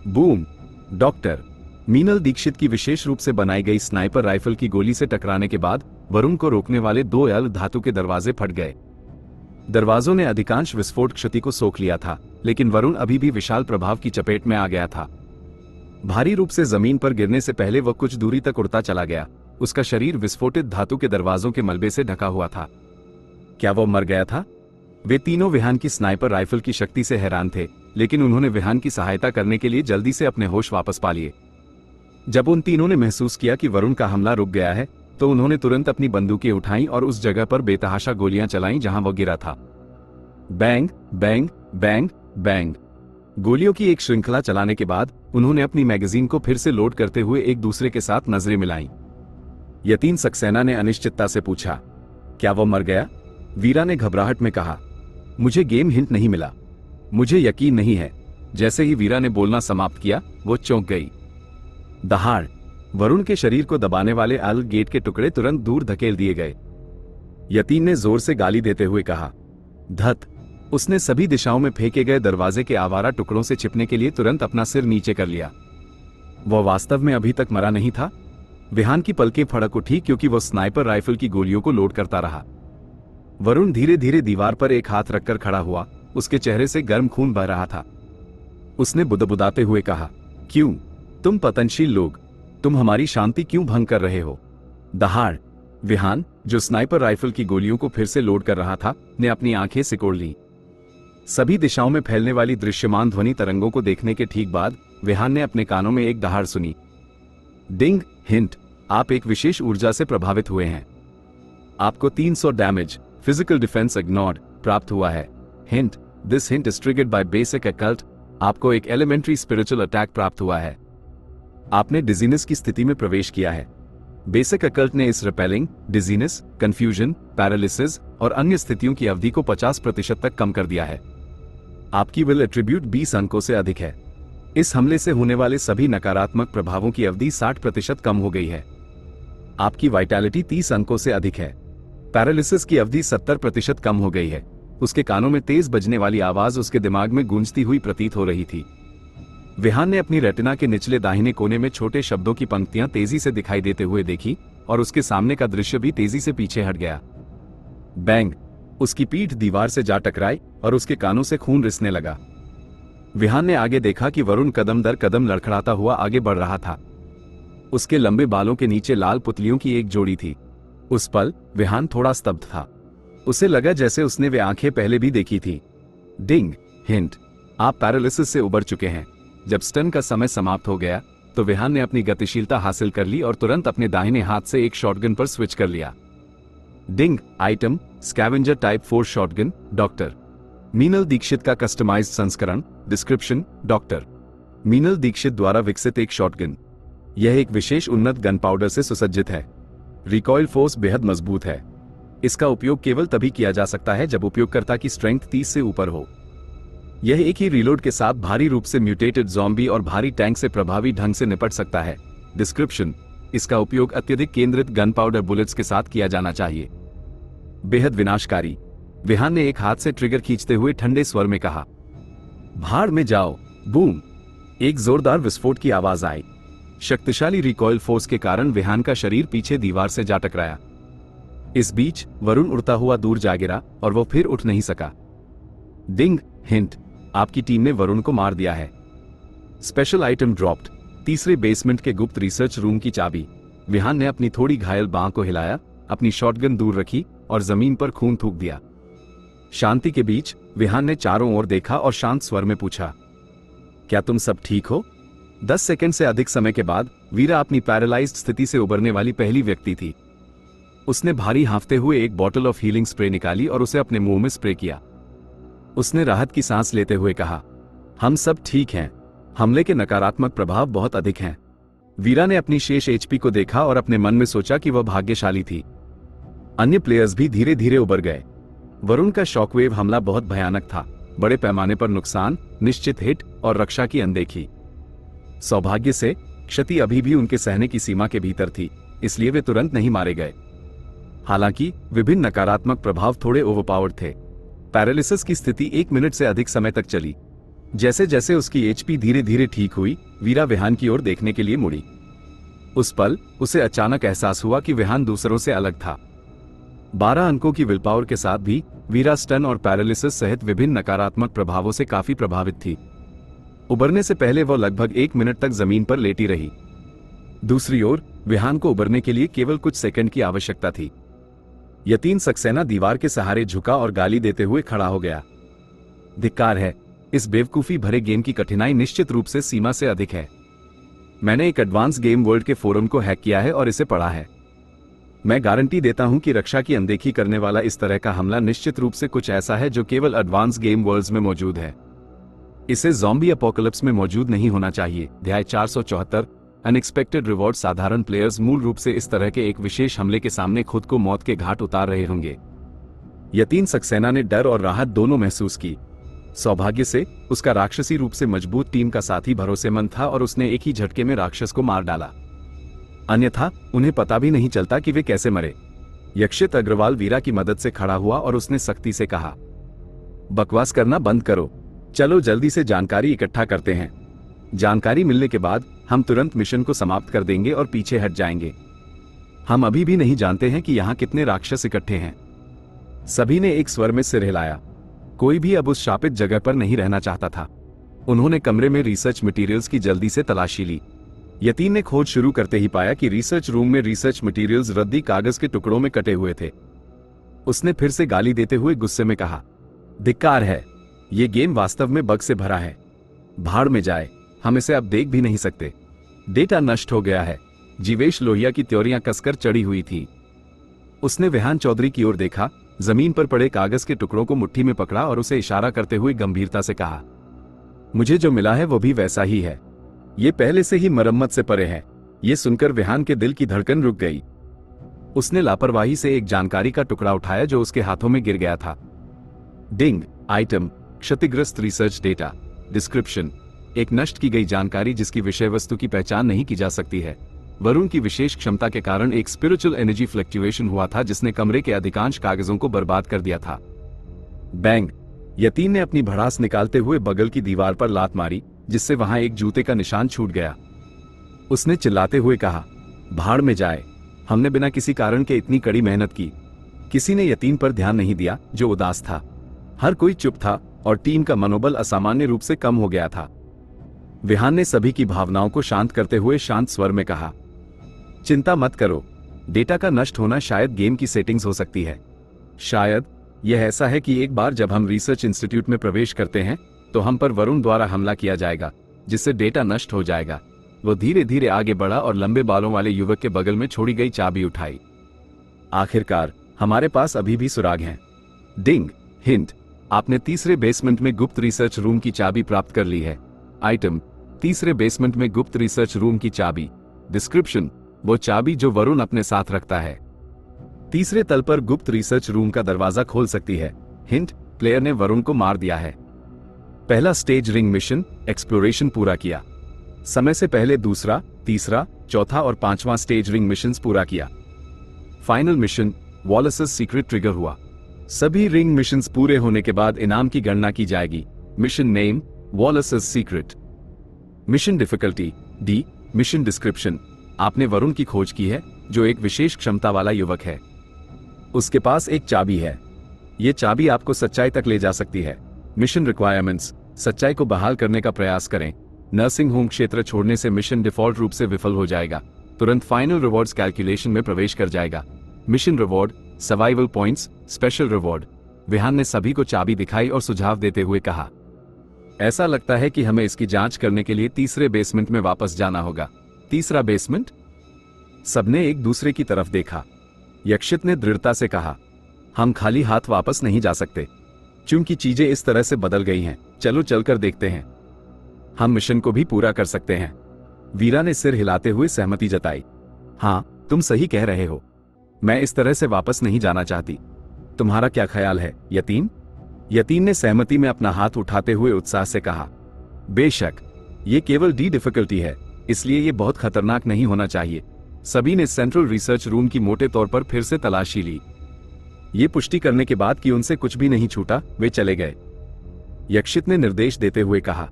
बूम, डॉक्टर मीनल दीक्षित की विशेष रूप से बनाई गई स्नाइपर राइफल की गोली से टकराने के बाद वरुण को रोकने वाले 2 अलग धातु के दरवाजे फट गए। दरवाजों ने अधिकांश विस्फोट क्षति को सोख लिया था, लेकिन वरुण अभी भी विशाल प्रभाव की चपेट में आ गया था। भारी रूप से जमीन पर गिरने से पहले वह कुछ दूरी तक उड़ता चला गया। उसका शरीर विस्फोटित धातु के दरवाजों के मलबे से ढका हुआ था। क्या वह मर गया था? वे तीनों विहान की स्नाइपर राइफल की शक्ति से हैरान थे, लेकिन उन्होंने विहान की सहायता करने के लिए जल्दी से अपने होश वापस पा लिए। जब उन तीनों ने महसूस किया कि वरुण का हमला रुक गया है, तो उन्होंने तुरंत अपनी बंदूकें उठाईं और उस जगह पर बेतहाशा गोलियां चलाईं जहां वह गिरा था। Bang bang bang bang. गोलियों की एक श्रृंखला चलाने के बाद उन्होंने अपनी मैगजीन को फिर से लोड करते हुए एक दूसरे के साथ नजरें मिलाईं। यतीन सक्सेना ने अनिश्चितता से पूछा, क्या वह मर गया? वीरा ने घबराहट में कहा, मुझे गेम हिंट नहीं मिला, मुझे यकीन नहीं है। जैसे ही वीरा ने बोलना समाप्त किया, वो चौंक गई। दहाड़। वरुण के शरीर को दबाने वाले एल गेट के टुकड़े तुरंत दूर धकेल दिए गए। यतीन ने जोर से गाली देते हुए कहा, धत। उसने सभी दिशाओं में फेंके गए दरवाजे के आवारा टुकड़ों से छिपने के लिए तुरंत अपना सिर नीचे कर लिया। वह वास्तव में अभी तक मरा नहीं था। विहान की पलकें फड़क उठी क्योंकि वह स्नाइपर राइफल की गोलियों को लोड करता रहा। वरुण धीरे धीरे दीवार पर एक हाथ रखकर खड़ा हुआ, उसके चेहरे से गर्म खून बह रहा था। उसने बुदबुदाते हुए कहा, क्यों? तुम पतनशील लोग, तुम हमारी शांति क्यों भंग कर रहे हो? दहाड़। विहान, जो स्नाइपर राइफल की गोलियों को फिर से लोड कर रहा था, ने अपनी आंखें सिकोड़ ली। सभी दिशाओं में फैलने वाली दृश्यमान ध्वनि तरंगों को देखने के ठीक बाद विहान ने अपने कानों में एक दहाड़ सुनी। डिंग हिंट, आप एक विशेष ऊर्जा से प्रभावित हुए हैं। आपको 300 डैमेज, फिजिकल डिफेंस इग्नोर्ड, प्राप्त हुआ है। Hint, this hint is triggered by basic occult, आपको एक एलिमेंट्री स्पिरिचुअल अटैक प्राप्त हुआ है। आपने डिजीनेस की स्थिति में प्रवेश किया है। बेसिक अकल्ट ने इस रिपेलिंग, डिजीनेस, कंफ्यूजन, पैरालिसिस और अन्य स्थितियों की अवधि को 50% तक कम कर दिया है। आपकी विल एट्रीब्यूट 20 अंकों से अधिक है। इस हमले से होने वाले सभी नकारात्मक प्रभावों की अवधि 60% कम हो गई है। आपकी वाइटैलिटी 30 अंकों से अधिक है। पैरालिसिस की अवधि 70% कम हो गई है। उसके कानों में तेज बजने वाली आवाज उसके दिमाग में गूंजती हुई प्रतीत हो रही थी। विहान ने अपनी रेटिना के निचले दाहिने कोने में छोटे शब्दों की पंक्तियां तेजी से दिखाई देते हुए देखी और उसके सामने का दृश्य भी तेजी से पीछे हट गया। बैंग। उसकी पीठ दीवार से जा टकराई और उसके कानों से खून रिसने लगा। विहान ने आगे देखा कि वरुण कदम दर कदम लड़खड़ाता हुआ आगे बढ़ रहा था। उसके लंबे बालों के नीचे लाल पुतलियों की एक जोड़ी थी। उस पल विहान थोड़ा स्तब्ध था। उसे लगा जैसे उसने वे आंखें पहले भी देखी थी। डिंग हिंट, आप पैरालिसिस से उबर चुके हैं। जब स्टन का समय समाप्त हो गया तो विहान ने अपनी गतिशीलता हासिल कर ली और तुरंत अपने दाहिने हाथ से एक शॉटगन पर स्विच कर लिया। Ding item, scavenger type 4 shotgun, doctor Meenal Dixit का कस्टमाइज्ड संस्करण। डिस्क्रिप्शन, डॉक्टर मीनल दीक्षित द्वारा विकसित एक शॉटगन। यह एक विशेष उन्नत गन पाउडर से सुसज्जित है। रिकॉइल फोर्स बेहद मजबूत है। इसका उपयोग केवल तभी किया जा सकता है जब उपयोगकर्ता की स्ट्रेंथ 30 से ऊपर हो। यह एक ही रीलोड के साथ भारी रूप से म्यूटेटेड ज़ॉम्बी और भारी टैंक से प्रभावी ढंग से निपट सकता है। डिस्क्रिप्शन, इसका उपयोग अत्यधिक केंद्रित गन पाउडर बुलेट्स के साथ किया जाना चाहिए। बेहद विनाशकारी। विहान ने एक हाथ से ट्रिगर खींचते हुए ठंडे स्वर में कहा, भाड़ में जाओ। बूम। एक जोरदार विस्फोट की आवाज आई। शक्तिशाली रिकॉइल फोर्स के कारण विहान का शरीर पीछे दीवार से जा टकराया। इस बीच वरुण उड़ता हुआ दूर जा गिरा और वो फिर उठ नहीं सका। डिंग हिंट, आपकी टीम ने वरुण को मार दिया है। स्पेशल आइटम ड्रॉप्ड, तीसरे बेसमेंट के गुप्त रिसर्च रूम की चाबी। विहान ने अपनी थोड़ी घायल बांह को हिलाया, अपनी शॉटगन दूर रखी और जमीन पर खून थूक दिया। शांति के बीच विहान ने चारों ओर देखा और शांत स्वर में पूछा, क्या तुम सब ठीक हो? 10 सेकंड से अधिक समय के बाद वीरा अपनी पैरालाइज्ड स्थिति से उबरने वाली पहली व्यक्ति थी। उसने भारी हांफते हुए एक बॉटल ऑफ हीलिंग स्प्रे निकाली और उसे अपने मुंह में स्प्रे किया। उसने राहत की सांस लेते हुए कहा, हम सब ठीक हैं। हमले के नकारात्मक प्रभाव बहुत अधिक हैं। वीरा ने अपनी शेष एचपी को देखा और अपने मन में सोचा कि वह भाग्यशाली थी। अन्य प्लेयर्स भी धीरे धीरे उबर गए। वरुण का शॉकवेव हमला बहुत भयानक था। बड़े पैमाने पर नुकसान, निश्चित हिट और रक्षा की अनदेखी। सौभाग्य से क्षति अभी भी उनके सहने की सीमा के भीतर थी, इसलिए वे तुरंत नहीं मारे गए। हालांकि विभिन्न नकारात्मक प्रभाव थोड़े ओवरपावर्ड थे। पैरालिसिस की स्थिति 1 मिनट से अधिक समय तक चली। जैसे जैसे उसकी एचपी धीरे धीरे ठीक हुई, वीरा विहान की ओर देखने के लिए मुड़ी। उस पल उसे अचानक एहसास हुआ कि विहान दूसरों से अलग था। 12 अंकों की विल पावर के साथ भी वीरा स्टन और पैरालिसिस सहित विभिन्न नकारात्मक प्रभावों से काफी प्रभावित थी। उबरने से पहले वह लगभग 1 मिनट तक जमीन पर लेटी रही। दूसरी ओर विहान को उबरने के लिए केवल कुछ सेकंड की आवश्यकता थी। यतीन सक्सेना दीवार के सहारे झुका और गाली देते हुए खड़ा हो गया। धिक्कार है, इस बेवकूफी भरे गेम की कठिनाई निश्चित रूप से सीमा से अधिक है। मैंने एक एडवांस गेम वर्ल्ड के फोरम को हैक किया है और इसे पढ़ा है। मैं गारंटी देता हूं कि रक्षा की अनदेखी करने वाला इस तरह का हमला निश्चित रूप से कुछ ऐसा है जो केवल एडवांस गेम वर्ल्ड्स में मौजूद है। इसे ज़ॉम्बी अपोकलिप्स में मौजूद नहीं होना चाहिए। अध्याय 474 अनएक्सपेक्टेड रिवॉर्ड। साधारण प्लेयर्स मूल रूप से इस तरह के एक विशेष हमले के सामने खुद को मौत के घाट उतार रहे होंगे। यतीन सक्सेना ने डर और राहत दोनों महसूस की। सौभाग्य से उसका राक्षसी रूप से मजबूत टीम का साथी भरोसेमंद था और उसने एक ही झटके में राक्षस को मार डाला। अन्यथा उन्हें पता भी नहीं चलता कि वे कैसे मरे। यक्षित अग्रवाल वीरा की मदद से खड़ा हुआ और उसने सख्ती से कहा, बकवास करना बंद करो, चलो जल्दी से जानकारी इकट्ठा करते हैं। जानकारी मिलने के बाद हम तुरंत मिशन को समाप्त कर देंगे और पीछे हट जाएंगे। हम अभी भी नहीं जानते हैं कि यहाँ कितने राक्षस इकट्ठे हैं। सभी ने एक स्वर में सिर हिलाया। कोई भी अब उस शापित जगह पर नहीं रहना चाहता था। उन्होंने कमरे में रिसर्च मटेरियल्स की जल्दी से तलाशी ली। यतीन ने खोज शुरू करते ही पाया कि रिसर्च रूम में रिसर्च मटेरियल्स रद्दी कागज के टुकड़ों में कटे हुए थे। उसने फिर से गाली देते हुए गुस्से में कहा, धिक्कार है, ये गेम वास्तव में बग से भरा है। भाड़ में जाए, हम इसे अब देख भी नहीं सकते। डेटा नष्ट हो गया है। जीवेश लोहिया की त्योरियां कसकर चढ़ी हुई थी। उसने विहान चौधरी की ओर देखा, जमीन पर पड़े कागज के टुकड़ों को मुट्ठी में पकड़ा और उसे इशारा करते हुए गंभीरता से कहा, मुझे जो मिला है वो भी वैसा ही है। ये पहले से ही मरम्मत से परे है। ये सुनकर विहान के दिल की धड़कन रुक गई। उसने लापरवाही से एक जानकारी का टुकड़ा उठाया जो उसके हाथों में गिर गया था। डिंग, आइटम, क्षतिग्रस्त रिसर्च डेटा, डिस्क्रिप्शन, एक नष्ट की गई जानकारी जिसकी विषय वस्तु की पहचान नहीं की जा सकती है। वरुण की विशेष क्षमता के कारण एक स्पिरिचुअल एनर्जी फ्लक्चुएशन हुआ था जिसने कमरे के अधिकांश कागजों को बर्बाद कर दिया था। बैंग, यतीन ने अपनी भड़ास निकालते हुए बगल की दीवार पर लात मारी जिससे वहां एक जूते का निशान छूट गया। उसने चिल्लाते हुए कहा, भाड़ में जाए, हमने बिना किसी कारण के इतनी कड़ी मेहनत की। किसी ने यतीन पर ध्यान नहीं दिया जो उदास था। हर कोई चुप था और टीम का मनोबल असामान्य रूप से कम हो गया था। विहान ने सभी की भावनाओं को शांत करते हुए शांत स्वर में कहा, चिंता मत करो, डेटा का नष्ट होना शायद गेम की सेटिंग्स हो सकती है। शायद यह ऐसा है कि एक बार जब हम रिसर्च इंस्टीट्यूट में प्रवेश करते हैं तो हम पर वरुण द्वारा हमला किया जाएगा जिससे डेटा नष्ट हो जाएगा। वो धीरे धीरे आगे बढ़ा और लंबे बालों वाले युवक के बगल में छोड़ी गई चाबी उठाई। आखिरकार हमारे पास अभी भी सुराग हैं। डिंग, हिंट, आपने तीसरे बेसमेंट में गुप्त रिसर्च रूम की चाबी प्राप्त कर ली है। आइटम, तीसरे बेसमेंट में गुप्त रिसर्च रूम की चाबी। डिस्क्रिप्शन, वो चाबी जो वरुण अपने साथ रखता है। तीसरे तल पर गुप्त रिसर्च रूम का दरवाजा खोल सकती है। हिंट, प्लेयर ने वरुण को मार दिया है। पहला स्टेज रिंग मिशन एक्सप्लोरेशन पूरा किया। समय से पहले दूसरा, तीसरा, चौथा और पांचवां स्टेज रिंग मिशंस पूरा किया। फाइनल मिशन वॉलसस सीक्रेट ट्रिगर हुआ। सभी रिंग मिशंस पूरे होने के बाद इनाम की गणना की जाएगी। Mission name Wallace's secret. Mission difficulty D. Mission description, आपने वरुण की खोज की है जो एक विशेष क्षमता वाला युवक है। उसके पास एक चाबी है। यह चाबी आपको सच्चाई तक ले जा सकती है। मिशन रिक्वायरमेंट्स, सच्चाई को बहाल करने का प्रयास करें। नर्सिंग होम क्षेत्र छोड़ने से मिशन डिफॉल्ट रूप से विफल हो जाएगा। तुरंत फाइनल रिवॉर्ड्स कैलकुलेशन में प्रवेश कर जाएगा। Mission reward survival points special reward. Vihan ने सभी को चाबी दिखाई और सुझाव देते हुए कहा, ऐसा लगता है कि हमें इसकी जांच करने के लिए तीसरे बेसमेंट में वापस जाना होगा। तीसरा बेसमेंट? सबने एक दूसरे की तरफ देखा। यक्षित ने दृढ़ता से कहा, हम खाली हाथ वापस नहीं जा सकते। चूंकि चीजें इस तरह से बदल गई हैं, चलो चलकर देखते हैं। हम मिशन को भी पूरा कर सकते हैं। वीरा ने सिर हिलाते हुए सहमति जताई। हाँ, तुम सही कह रहे हो। मैं इस तरह से वापस नहीं जाना चाहती। तुम्हारा क्या ख्याल है, यतीन? यतीन ने सहमति में अपना हाथ उठाते हुए उत्साह से कहा, बेशक, ये केवल डी डिफिकल्टी है, इसलिए ये बहुत खतरनाक नहीं होना चाहिए। सभी ने सेंट्रल रिसर्च रूम की मोटे तौर पर फिर से तलाशी ली। ये पुष्टि करने के बाद कि उनसे कुछ भी नहीं छूटा, वे चले गए। यक्षित ने निर्देश देते हुए कहा,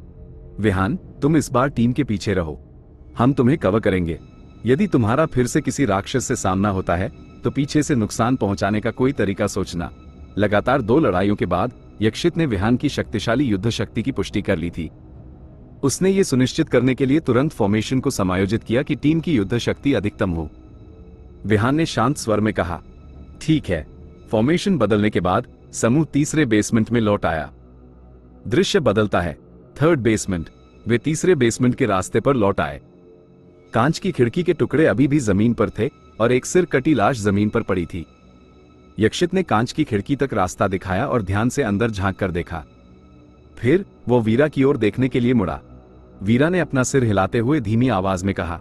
विहान, तुम इस बार टीम के पीछे रहो। हम तुम्हें कवर करेंगे। यदि तुम्हारा फिर से किसी राक्षस से सामना होता है तो पीछे से नुकसान पहुंचाने का कोई तरीका सोचना। लगातार 2 लड़ाइयों के बाद यक्षित ने विहान की शक्तिशाली युद्ध शक्ति की पुष्टि कर ली थी। उसने ये सुनिश्चित करने के लिए तुरंत फॉर्मेशन को समायोजित किया कि टीम की युद्ध शक्ति अधिकतम हो। विहान ने शांत स्वर में कहा, ठीक है, फॉर्मेशन बदलने के बाद समूह तीसरे बेसमेंट में लौट आया। दृश्य बदलता है। Third basement. वे तीसरे बेसमेंट के रास्ते पर लौट आए। कांच की खिड़की के टुकड़े अभी भी जमीन पर थे और एक सिर कटी लाश जमीन पर पड़ी थी। यक्षित ने कांच की खिड़की तक रास्ता दिखाया और ध्यान से अंदर झांक कर देखा। फिर वो वीरा की ओर देखने के लिए मुड़ा। वीरा ने अपना सिर हिलाते हुए धीमी आवाज में कहा,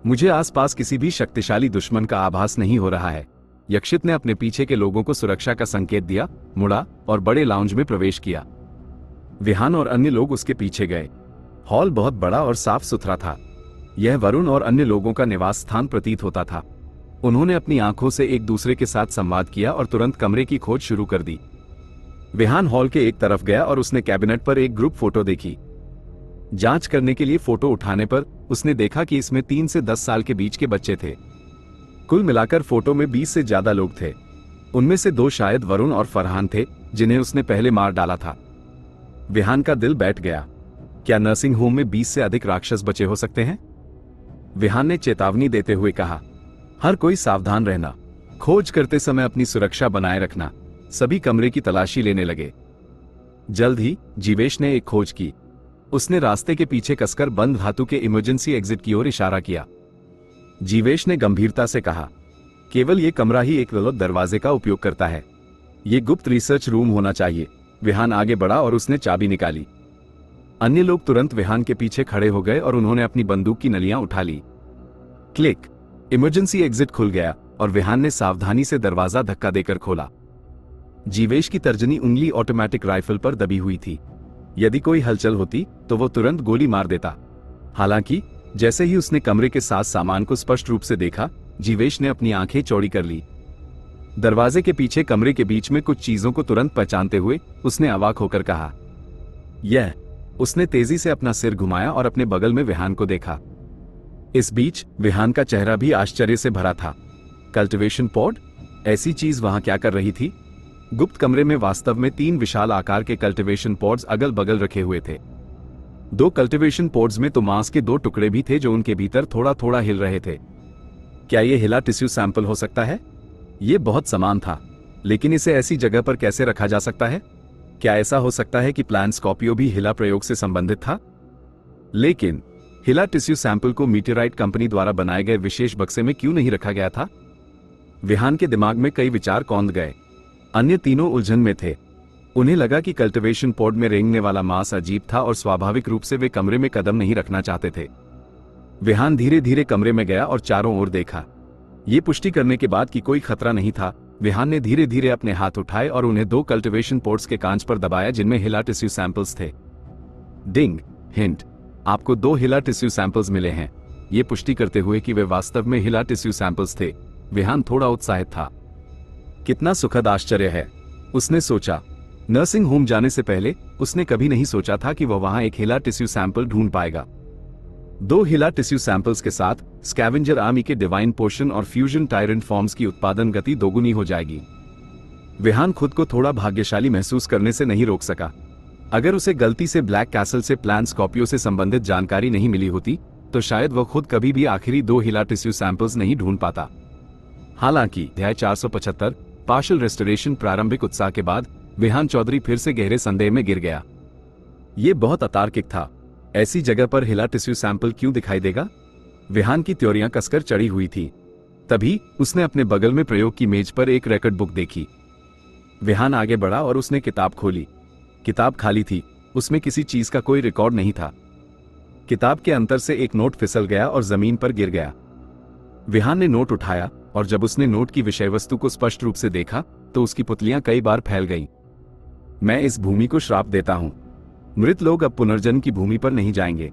मुझे आसपास किसी भी शक्तिशाली दुश्मन का आभास नहीं हो रहा है। यक्षित ने अपने पीछे के लोगों को सुरक्षा का संकेत दिया, मुड़ा और बड़े लाउंज में प्रवेश किया। विहान और अन्य लोग उसके पीछे गए। हॉल बहुत बड़ा और साफ सुथरा था। यह वरुण और अन्य लोगों का निवास स्थान प्रतीत होता था। उन्होंने अपनी आंखों से एक दूसरे के साथ संवाद किया और तुरंत कमरे की खोज शुरू कर दी। विहान हॉल के एक तरफ गया और उसने कैबिनेट पर एक ग्रुप फोटो देखी। जांच करने के लिए फोटो उठाने पर उसने देखा कि इसमें 3 से 10 साल के बीच के बच्चे थे। कुल मिलाकर फोटो में 20 से ज्यादा लोग थे। उनमें से 2 शायद वरुण और फरहान थे, जिन्हें उसने पहले मार डाला था। विहान का दिल बैठ गया। क्या नर्सिंग होम में 20 से अधिक राक्षस बचे हो सकते हैं? विहान ने चेतावनी देते हुए कहा, हर कोई सावधान रहना। खोज करते समय अपनी सुरक्षा बनाए रखना। सभी कमरे की तलाशी लेने लगे। जल्द ही जीवेश ने एक खोज की। उसने रास्ते के पीछे कसकर बंद धातु के इमरजेंसी एग्जिट की ओर इशारा किया। जीवेश ने गंभीरता से कहा, केवल ये कमरा ही एक गलत दरवाजे का उपयोग करता है। ये गुप्त रिसर्च रूम होना चाहिए। विहान आगे बढ़ा और उसने चाबी निकाली। अन्य लोग तुरंत विहान के पीछे खड़े हो गए और उन्होंने अपनी बंदूक की नलियां उठा ली। क्लिक। इमरजेंसी एग्जिट खुल गया और विहान ने सावधानी से दरवाजा धक्का देकर खोला। जीवेश की तर्जनी उंगली ऑटोमेटिक राइफल पर दबी हुई थी। यदि कोई हलचल होती तो वो तुरंत गोली मार देता। हालांकि जैसे ही उसने कमरे के साथ सामान को स्पष्ट रूप से देखा, जीवेश ने अपनी आंखें चौड़ी कर ली। दरवाजे के पीछे कमरे के बीच में कुछ चीजों को तुरंत पहचानते हुए उसने अवाक होकर कहा, यह। उसने तेजी से अपना सिर घुमाया और अपने बगल में विहान को देखा। इस बीच विहान का चेहरा भी आश्चर्य से भरा था। Cultivation pod? ऐसी चीज वहां क्या कर रही थी? गुप्त कमरे में वास्तव में 3 विशाल आकार के कल्टिवेशन पॉड्स अगल बगल रखे हुए थे। 2 कल्टिवेशन पॉड्स में तो मांस के 2 टुकड़े भी थे जो उनके भीतर थोड़ा थोड़ा हिल रहे थे। क्या यह हिला टिश्यू सैंपल हो सकता है? यह बहुत समान था, लेकिन इसे ऐसी जगह पर कैसे रखा जा सकता है? क्या ऐसा हो सकता है कि प्लान स्कॉर्पियो भी हिला प्रयोग से संबंधित था? लेकिन हिला टिश्यू सैंपल को मीटेराइट कंपनी द्वारा बनाए गए विशेष बक्से में क्यों नहीं रखा गया था? विहान के दिमाग में कई विचार कौंध गए। अन्य तीनों उलझन में थे। उन्हें लगा कि कल्टिवेशन पॉड में रेंगने वाला मांस अजीब था और स्वाभाविक रूप से वे कमरे में कदम नहीं रखना चाहते थे। विहान धीरे धीरे कमरे में गया और चारों ओर देखा। ये पुष्टि करने के बाद कि कोई खतरा नहीं था, विहान ने धीरे धीरे अपने हाथ उठाए और उन्हें 2 कल्टिवेशन पॉड्स के कांच पर दबाया जिनमें हिला टिश्यू सैंपल्स थे। डिंग। हिंट। आपको 2 हिला टिश्यू सैंपल्स मिले हैं। ये पुष्टि करते हुए कि वे वास्तव में हिला टिश्यू सैंपल्स थे, विहान थोड़ा उत्साहित था। कितना सुखद आश्चर्य है, उसने सोचा। नर्सिंग होम जाने से पहले उसने कभी नहीं सोचा था कि वह वहां एक हिला टिश्यू सैंपल ढूंढ पाएगा। 2 हिला टिश्यू सैंपल्स के साथ स्कैवेंजर आर्मी के डिवाइन पोशन और फ्यूजन टायरेंट फॉर्म्स की उत्पादन गति दोगुनी हो जाएगी। विहान खुद को थोड़ा भाग्यशाली महसूस करने से नहीं रोक सका। अगर उसे गलती से ब्लैक कैसल से प्लान स्कॉर्पियो से संबंधित जानकारी नहीं मिली होती तो शायद वह खुद कभी भी आखिरी 2 हिला टिश्यू सैंपल्स नहीं ढूंढ पाता। हालांकि अध्याय 475 पार्शियल रेस्टोरेशन प्रारंभिक उत्साह के बाद विहान चौधरी फिर से गहरे संदेह में गिर गया। यह बहुत अतार्किक था। ऐसी जगह पर हिला टिश्यू सैंपल क्यों दिखाई देगा? विहान की त्योरियां कसकर चढ़ी हुई थी। तभी उसने अपने बगल में प्रयोग की मेज पर एक रिकॉर्ड बुक देखी। विहान आगे बढ़ा और उसने किताब खोली। किताब खाली थी, उसमें किसी चीज का कोई रिकॉर्ड नहीं था। किताब के अंतर से एक नोट फिसल गया और जमीन पर गिर गया। विहान ने नोट उठाया और जब उसने नोट की विषय वस्तु को स्पष्ट रूप से देखा तो उसकी पुतलियां कई बार फैल गईं। मैं इस भूमि को श्राप देता हूं। मृत लोग अब पुनर्जन्म की भूमि पर नहीं जाएंगे।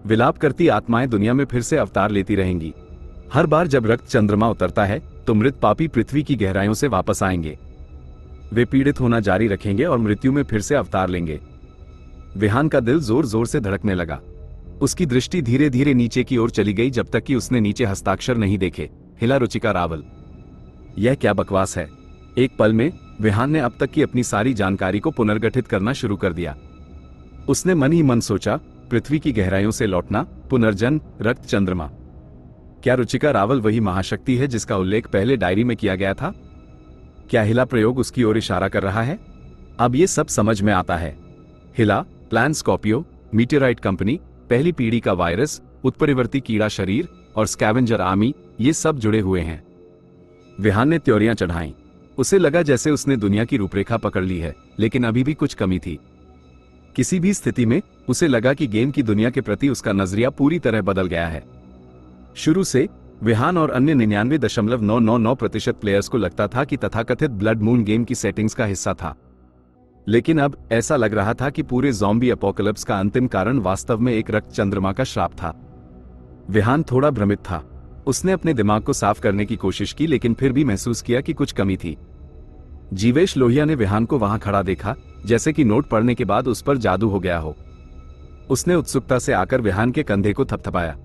विलाप करती आत्माएं दुनिया में फिर से अवतार लेती रहेंगी। हर बार जब रक्त चंद्रमा उतरता है तो मृत पापी पृथ्वी की गहराइयों से वापस आएंगे। वे पीड़ित होना जारी रखेंगे और मृत्यु में फिर से अवतार लेंगे। विहान का दिल जोर जोर से धड़कने लगा। उसकी दृष्टि धीरे धीरे नीचे की ओर चली गई जब तक कि उसने नीचे हस्ताक्षर नहीं देखे। हिला रुचिका रावल। यह क्या बकवास है? एक पल में विहान ने अब तक की अपनी सारी जानकारी को पुनर्गठित करना शुरू कर दिया। उसने मन ही मन सोचा, पृथ्वी की गहराइयों से लौटना, पुनर्जन्म, रक्त चंद्रमा। क्या रुचिका रावल वही महाशक्ति है जिसका उल्लेख पहले डायरी में किया गया था? क्या हिला प्रयोग उसकी ओर इशारा कर रहा है? अब ये सब समझ में आता है। हिला, प्लान स्कॉर्पियो, मीटेराइट कंपनी, पहली पीढ़ी का वायरस, उत्परिवर्ती कीड़ा शरीर और स्कैवेंजर आर्मी, ये सब जुड़े हुए हैं। विहान ने त्योरियां चढ़ाईं। उसे लगा जैसे उसने दुनिया की रूपरेखा पकड़ ली है, लेकिन अभी भी कुछ कमी थी। किसी भी स्थिति में उसे लगा कि गेम की दुनिया के प्रति उसका नजरिया पूरी तरह बदल गया है। शुरू से विहान और अन्य 99.999% प्लेयर्स को लगता था कि तथाकथित ब्लड मून गेम की सेटिंग्स का हिस्सा था, लेकिन अब ऐसा लग रहा था कि पूरे ज़ॉम्बी अपोकलिप्स का अंतिम कारण वास्तव में एक रक्त चंद्रमा का श्राप था। विहान थोड़ा भ्रमित था। उसने अपने दिमाग को साफ करने की कोशिश की, लेकिन फिर भी महसूस किया कि कुछ कमी थी। जीवेश लोहिया ने विहान को वहां खड़ा देखा, जैसे कि नोट पढ़ने के बाद उस पर जादू हो गया हो। उसने उत्सुकता से आकर विहान के कंधे को थपथपाया।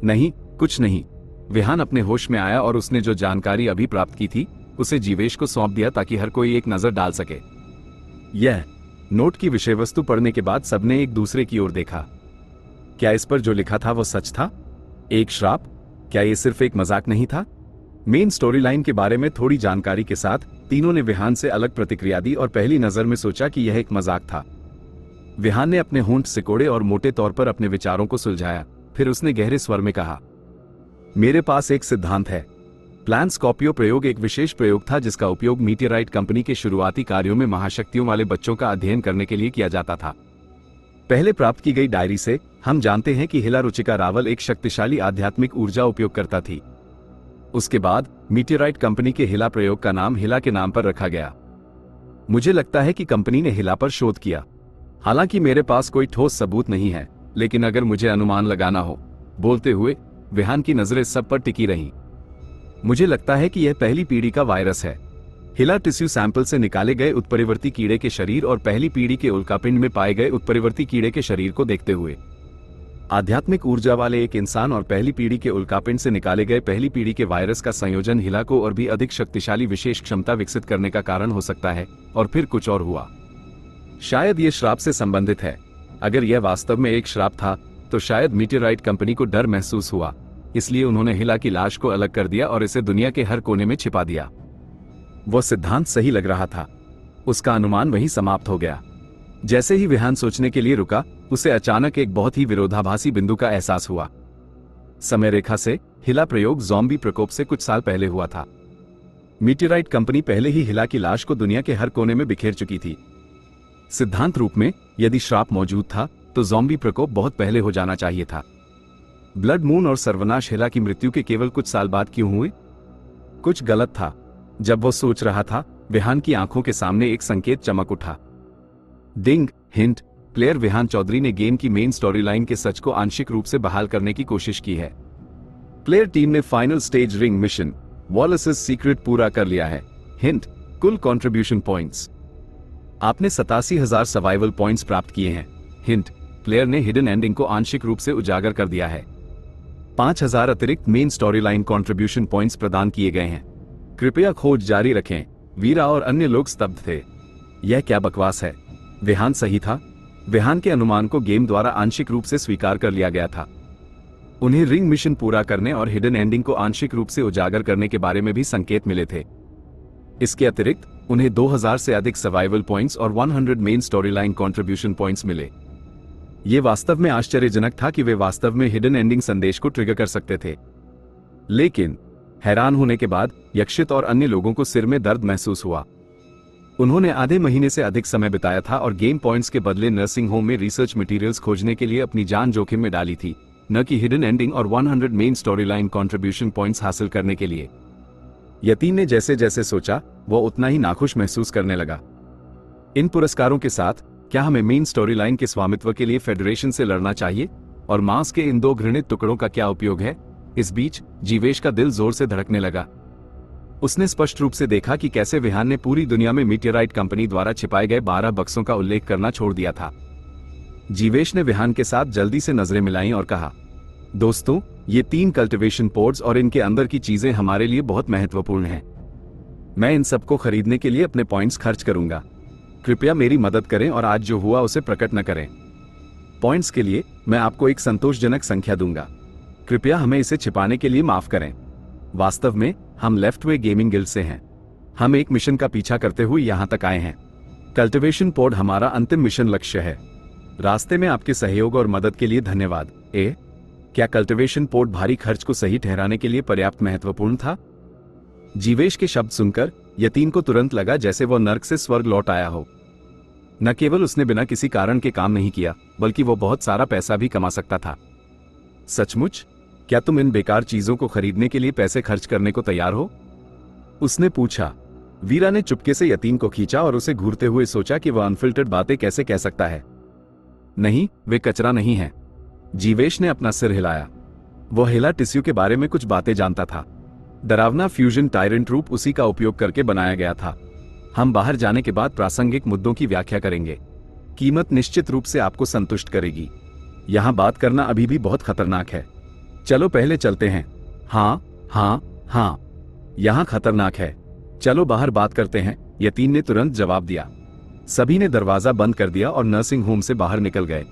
नहीं, कुछ नहीं। विहान अपने होश में आया और उसने जो जानकारी अभी प्राप्त की थी उसे जीवेश को सौंप दिया ताकि हर कोई एक नजर डाल सके। यह नोट की विषय वस्तु पढ़ने के बाद सबने एक दूसरे की ओर देखा। क्या इस पर जो लिखा था वो सच था? एक श्राप? क्या ये सिर्फ एक मजाक नहीं था? मेन स्टोरी लाइन के बारे में थोड़ी जानकारी के साथ तीनों ने विहान से अलग प्रतिक्रिया दी और पहली नजर में सोचा कि यह एक मजाक था। विहान ने अपने होंठ सिकोड़े और मोटे तौर पर अपने विचारों को सुलझाया। फिर उसने गहरे स्वर में कहा, मेरे पास एक सिद्धांत है। प्लान स्कॉर्पियो प्रयोग एक विशेष प्रयोग था जिसका उपयोग मीटेराइट कंपनी के शुरुआती कार्यों में महाशक्तियों वाले बच्चों का अध्ययन करने के लिए किया जाता था। पहले प्राप्त की गई डायरी से हम जानते हैं कि हिला रुचिका रावल एक शक्तिशाली आध्यात्मिक ऊर्जा उपयोगकर्ता थी। उसके बाद मीटेराइट कंपनी के हिला प्रयोग का नाम हिला के नाम पर रखा गया। मुझे लगता है कि कंपनी ने हिला पर शोध किया। हालांकि मेरे पास कोई ठोस सबूत नहीं है, लेकिन अगर मुझे अनुमान लगाना हो, बोलते हुए विहान की नजरें सब पर टिकी रहीं। मुझे लगता है कि यह पहली पीढ़ी का वायरस है। हिला टिश्यू सैंपल से निकाले गए उत्परिवर्ती कीड़े के शरीर और पहली पीढ़ी के उल्कापिंड में पाए गए उत्परिवर्ती कीड़े के शरीर को देखते हुए आध्यात्मिक ऊर्जा वाले एक इंसान और पहली पीढ़ी के उल्कापिंड से निकाले गए पहली पीढ़ी के वायरस का संयोजन हिला को और भी अधिक शक्तिशाली विशेष क्षमता विकसित करने का कारण हो सकता है। और फिर कुछ और हुआ। शायद यह श्राप से संबंधित है। अगर यह वास्तव में एक श्राप था तो शायद मीटेराइट कंपनी को डर महसूस हुआ, इसलिए उन्होंने हिला की लाश को अलग कर दिया और इसे दुनिया के हर कोने में छिपा दिया। वह सिद्धांत सही लग रहा था। उसका अनुमान वहीं समाप्त हो गया। जैसे ही विहान सोचने के लिए रुका, उसे अचानक एक बहुत ही विरोधाभासी बिंदु का एहसास हुआ। समय रेखा से हिला प्रयोग ज़ॉम्बी प्रकोप से कुछ साल पहले हुआ था। मीटेराइट कंपनी पहले ही हिला की लाश को दुनिया के हर कोने में बिखेर चुकी थी। सिद्धांत रूप में यदि श्राप मौजूद था तो ज़ॉम्बी प्रकोप बहुत पहले हो जाना चाहिए था। ब्लड मून और सर्वनाश हिला की मृत्यु के केवल कुछ साल बाद क्यों हुए? कुछ गलत था। जब वो सोच रहा था, विहान की आंखों के सामने एक संकेत चमक उठा। डिंग, हिंट, प्लेयर विहान चौधरी ने गेम की मेन स्टोरी लाइन के सच को आंशिक रूप से बहाल करने की कोशिश की है। प्लेयर टीम ने final stage ring mission Wallace's secret पूरा कर लिया है। हिंट, कुल कंट्रीब्यूशन पॉइंट्स। आपने 87,000 सर्वाइवल पॉइंट्स प्राप्त किए हैं। हिंट, प्लेयर ने हिडन एंडिंग को आंशिक रूप से उजागर कर दिया है। 5,000 अतिरिक्त main story line contribution points प्रदान किए गए हैं। कृपया खोज जारी रखें। वीरा और अन्य लोग स्तब्ध थे। यह क्या बकवास है? विहान सही था। विहान के अनुमान को गेम द्वारा आंशिक रूप से स्वीकार कर लिया गया था। उन्हें रिंग मिशन पूरा करने और हिडन एंडिंग को आंशिक रूप से उजागर करने के बारे में भी संकेत मिले थे। इसके अतिरिक्त उन्हें 2000 से अधिक सर्वाइवल पॉइंट्स और 100 main story line contribution points मिले। ये वास्तव में आश्चर्यजनक था कि वे वास्तव में हिडन एंडिंग संदेश को ट्रिगर कर सकते थे। लेकिन हैरान होने के बाद यक्षित और अन्य लोगों को सिर में दर्द महसूस हुआ। उन्होंने आधे महीने से अधिक समय बिताया था और गेम पॉइंट्स के बदले नर्सिंग होम में रिसर्च मटेरियल्स खोजने के लिए अपनी जान जोखिम में डाली थी, न कि हिडन एंडिंग और 100 main story line contribution points हासिल करने के लिए। यतीन ने जैसे जैसे सोचा, वो उतना ही नाखुश महसूस करने लगा। इन पुरस्कारों के साथ क्या हमें मेन स्टोरी लाइन के स्वामित्व के लिए फेडरेशन से लड़ना चाहिए? और मांस के इन 2 घृणित टुकड़ों का क्या उपयोग है? इस बीच जीवेश का दिल जोर से धड़कने लगा। उसने स्पष्ट रूप से देखा कि कैसे विहान ने पूरी दुनिया में मीटेराइट कंपनी द्वारा छिपाए गए 12 बक्सों का उल्लेख करना छोड़ दिया था। जीवेश ने विहान के साथ जल्दी से नजरें मिलाईं और कहा, दोस्तों, ये 3 कल्टीवेशन पोड्स और इनके अंदर की चीजें हमारे लिए बहुत महत्वपूर्ण हैं। मैं इन सबको खरीदने के लिए अपने पॉइंट्स खर्च करूंगा। कृपया मेरी मदद करें और आज जो हुआ उसे प्रकट न करें। पॉइंट्स के लिए मैं आपको एक संतोषजनक संख्या दूंगा। कृपया हमें इसे छिपाने के लिए माफ करें। वास्तव में हम लेफ्ट वे गेमिंग गिल्ड से हैं। हम एक मिशन का पीछा करते हुए यहाँ तक आए हैं। कल्टिवेशन पोड हमारा अंतिम मिशन लक्ष्य है। रास्ते में आपके सहयोग और मदद के लिए धन्यवाद। क्या कल्टिवेशन पोड भारी खर्च को सही ठहराने के लिए पर्याप्त महत्वपूर्ण था? जीवेश के शब्द सुनकर यतीन को तुरंत लगा जैसे वो नर्क से स्वर्ग लौट आया हो। न केवल उसने बिना किसी कारण के काम नहीं किया, बल्कि वो बहुत सारा पैसा भी कमा सकता था। सचमुच? क्या तुम इन बेकार चीजों को खरीदने के लिए पैसे खर्च करने को तैयार हो? उसने पूछा। वीरा ने चुपके से यतीन को खींचा और उसे घूरते हुए सोचा कि वह अनफिल्टर्ड बातें कैसे कह सकता है। नहीं, वे कचरा नहीं है। जीवेश ने अपना सिर हिलाया। वह हिला टिश्यू के बारे में कुछ बातें जानता था। डरावना फ्यूजन टायरेंट रूप उसी का उपयोग करके बनाया गया था। हम बाहर जाने के बाद प्रासंगिक मुद्दों की व्याख्या करेंगे। कीमत निश्चित रूप से आपको संतुष्ट करेगी। यहां बात करना अभी भी बहुत खतरनाक है। चलो पहले चलते हैं। हाँ हाँ हाँ, यहां खतरनाक है। चलो बाहर बात करते हैं, यतीन ने तुरंत जवाब दिया। सभी ने दरवाजा बंद कर दिया और नर्सिंग होम से बाहर निकल गए।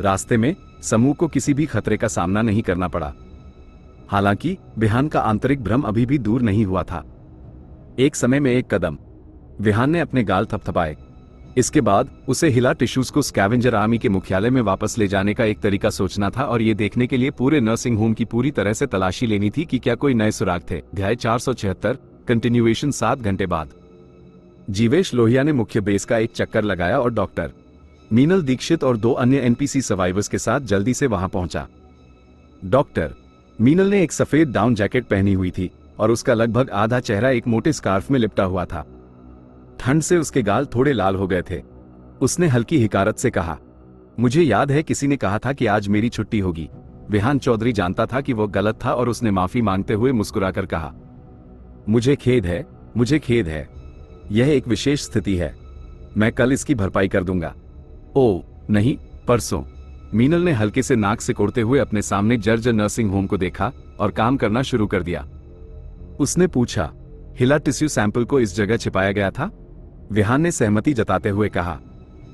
रास्ते में समूह को किसी भी खतरे का सामना नहीं करना पड़ा। हालांकि विहान का आंतरिक भ्रम अभी भी दूर नहीं हुआ था। एक समय में एक कदम। विहान ने अपने गाल थपथपाए। इसके बाद उसे हिला टिश्यूज को स्कैवेंजर आर्मी के मुख्यालय में वापस ले जाने का एक तरीका सोचना था और ये देखने के लिए पूरे नर्सिंग होम की पूरी तरह से तलाशी लेनी थी कि क्या कोई नए सुराग थे। अध्याय 476 कंटिन्यूएशन 7 घंटे बाद। जीवेश लोहिया ने मुख्य बेस का एक चक्कर लगाया और डॉक्टर मीनल दीक्षित और 2 अन्य एनपीसी सर्वाइवर्स के साथ जल्दी से वहां पहुंचा। डॉक्टर मीनल ने एक सफेद डाउन जैकेट पहनी हुई थी और उसका लगभग आधा चेहरा एक मोटे स्कार्फ में लिपटा हुआ था। ठंड से उसके गाल थोड़े लाल हो गए थे। उसने हल्की हिकारत से कहा, मुझे याद है किसी ने कहा था कि आज मेरी छुट्टी होगी। विहान चौधरी जानता था कि वो गलत था और उसने माफी मांगते हुए मुस्कुराकर कहा, मुझे खेद है, मुझे खेद है। यह एक विशेष स्थिति है। मैं कल इसकी भरपाई कर दूंगा। ओह नहीं, परसों। मीनल ने हल्के से नाक सिकोड़ते हुए अपने सामने जर्जर नर्सिंग होम को देखा और काम करना शुरू कर दिया। उसने पूछा, हिला टिश्यू सैंपल को इस जगह छिपाया गया था? विहान ने सहमति जताते हुए कहा,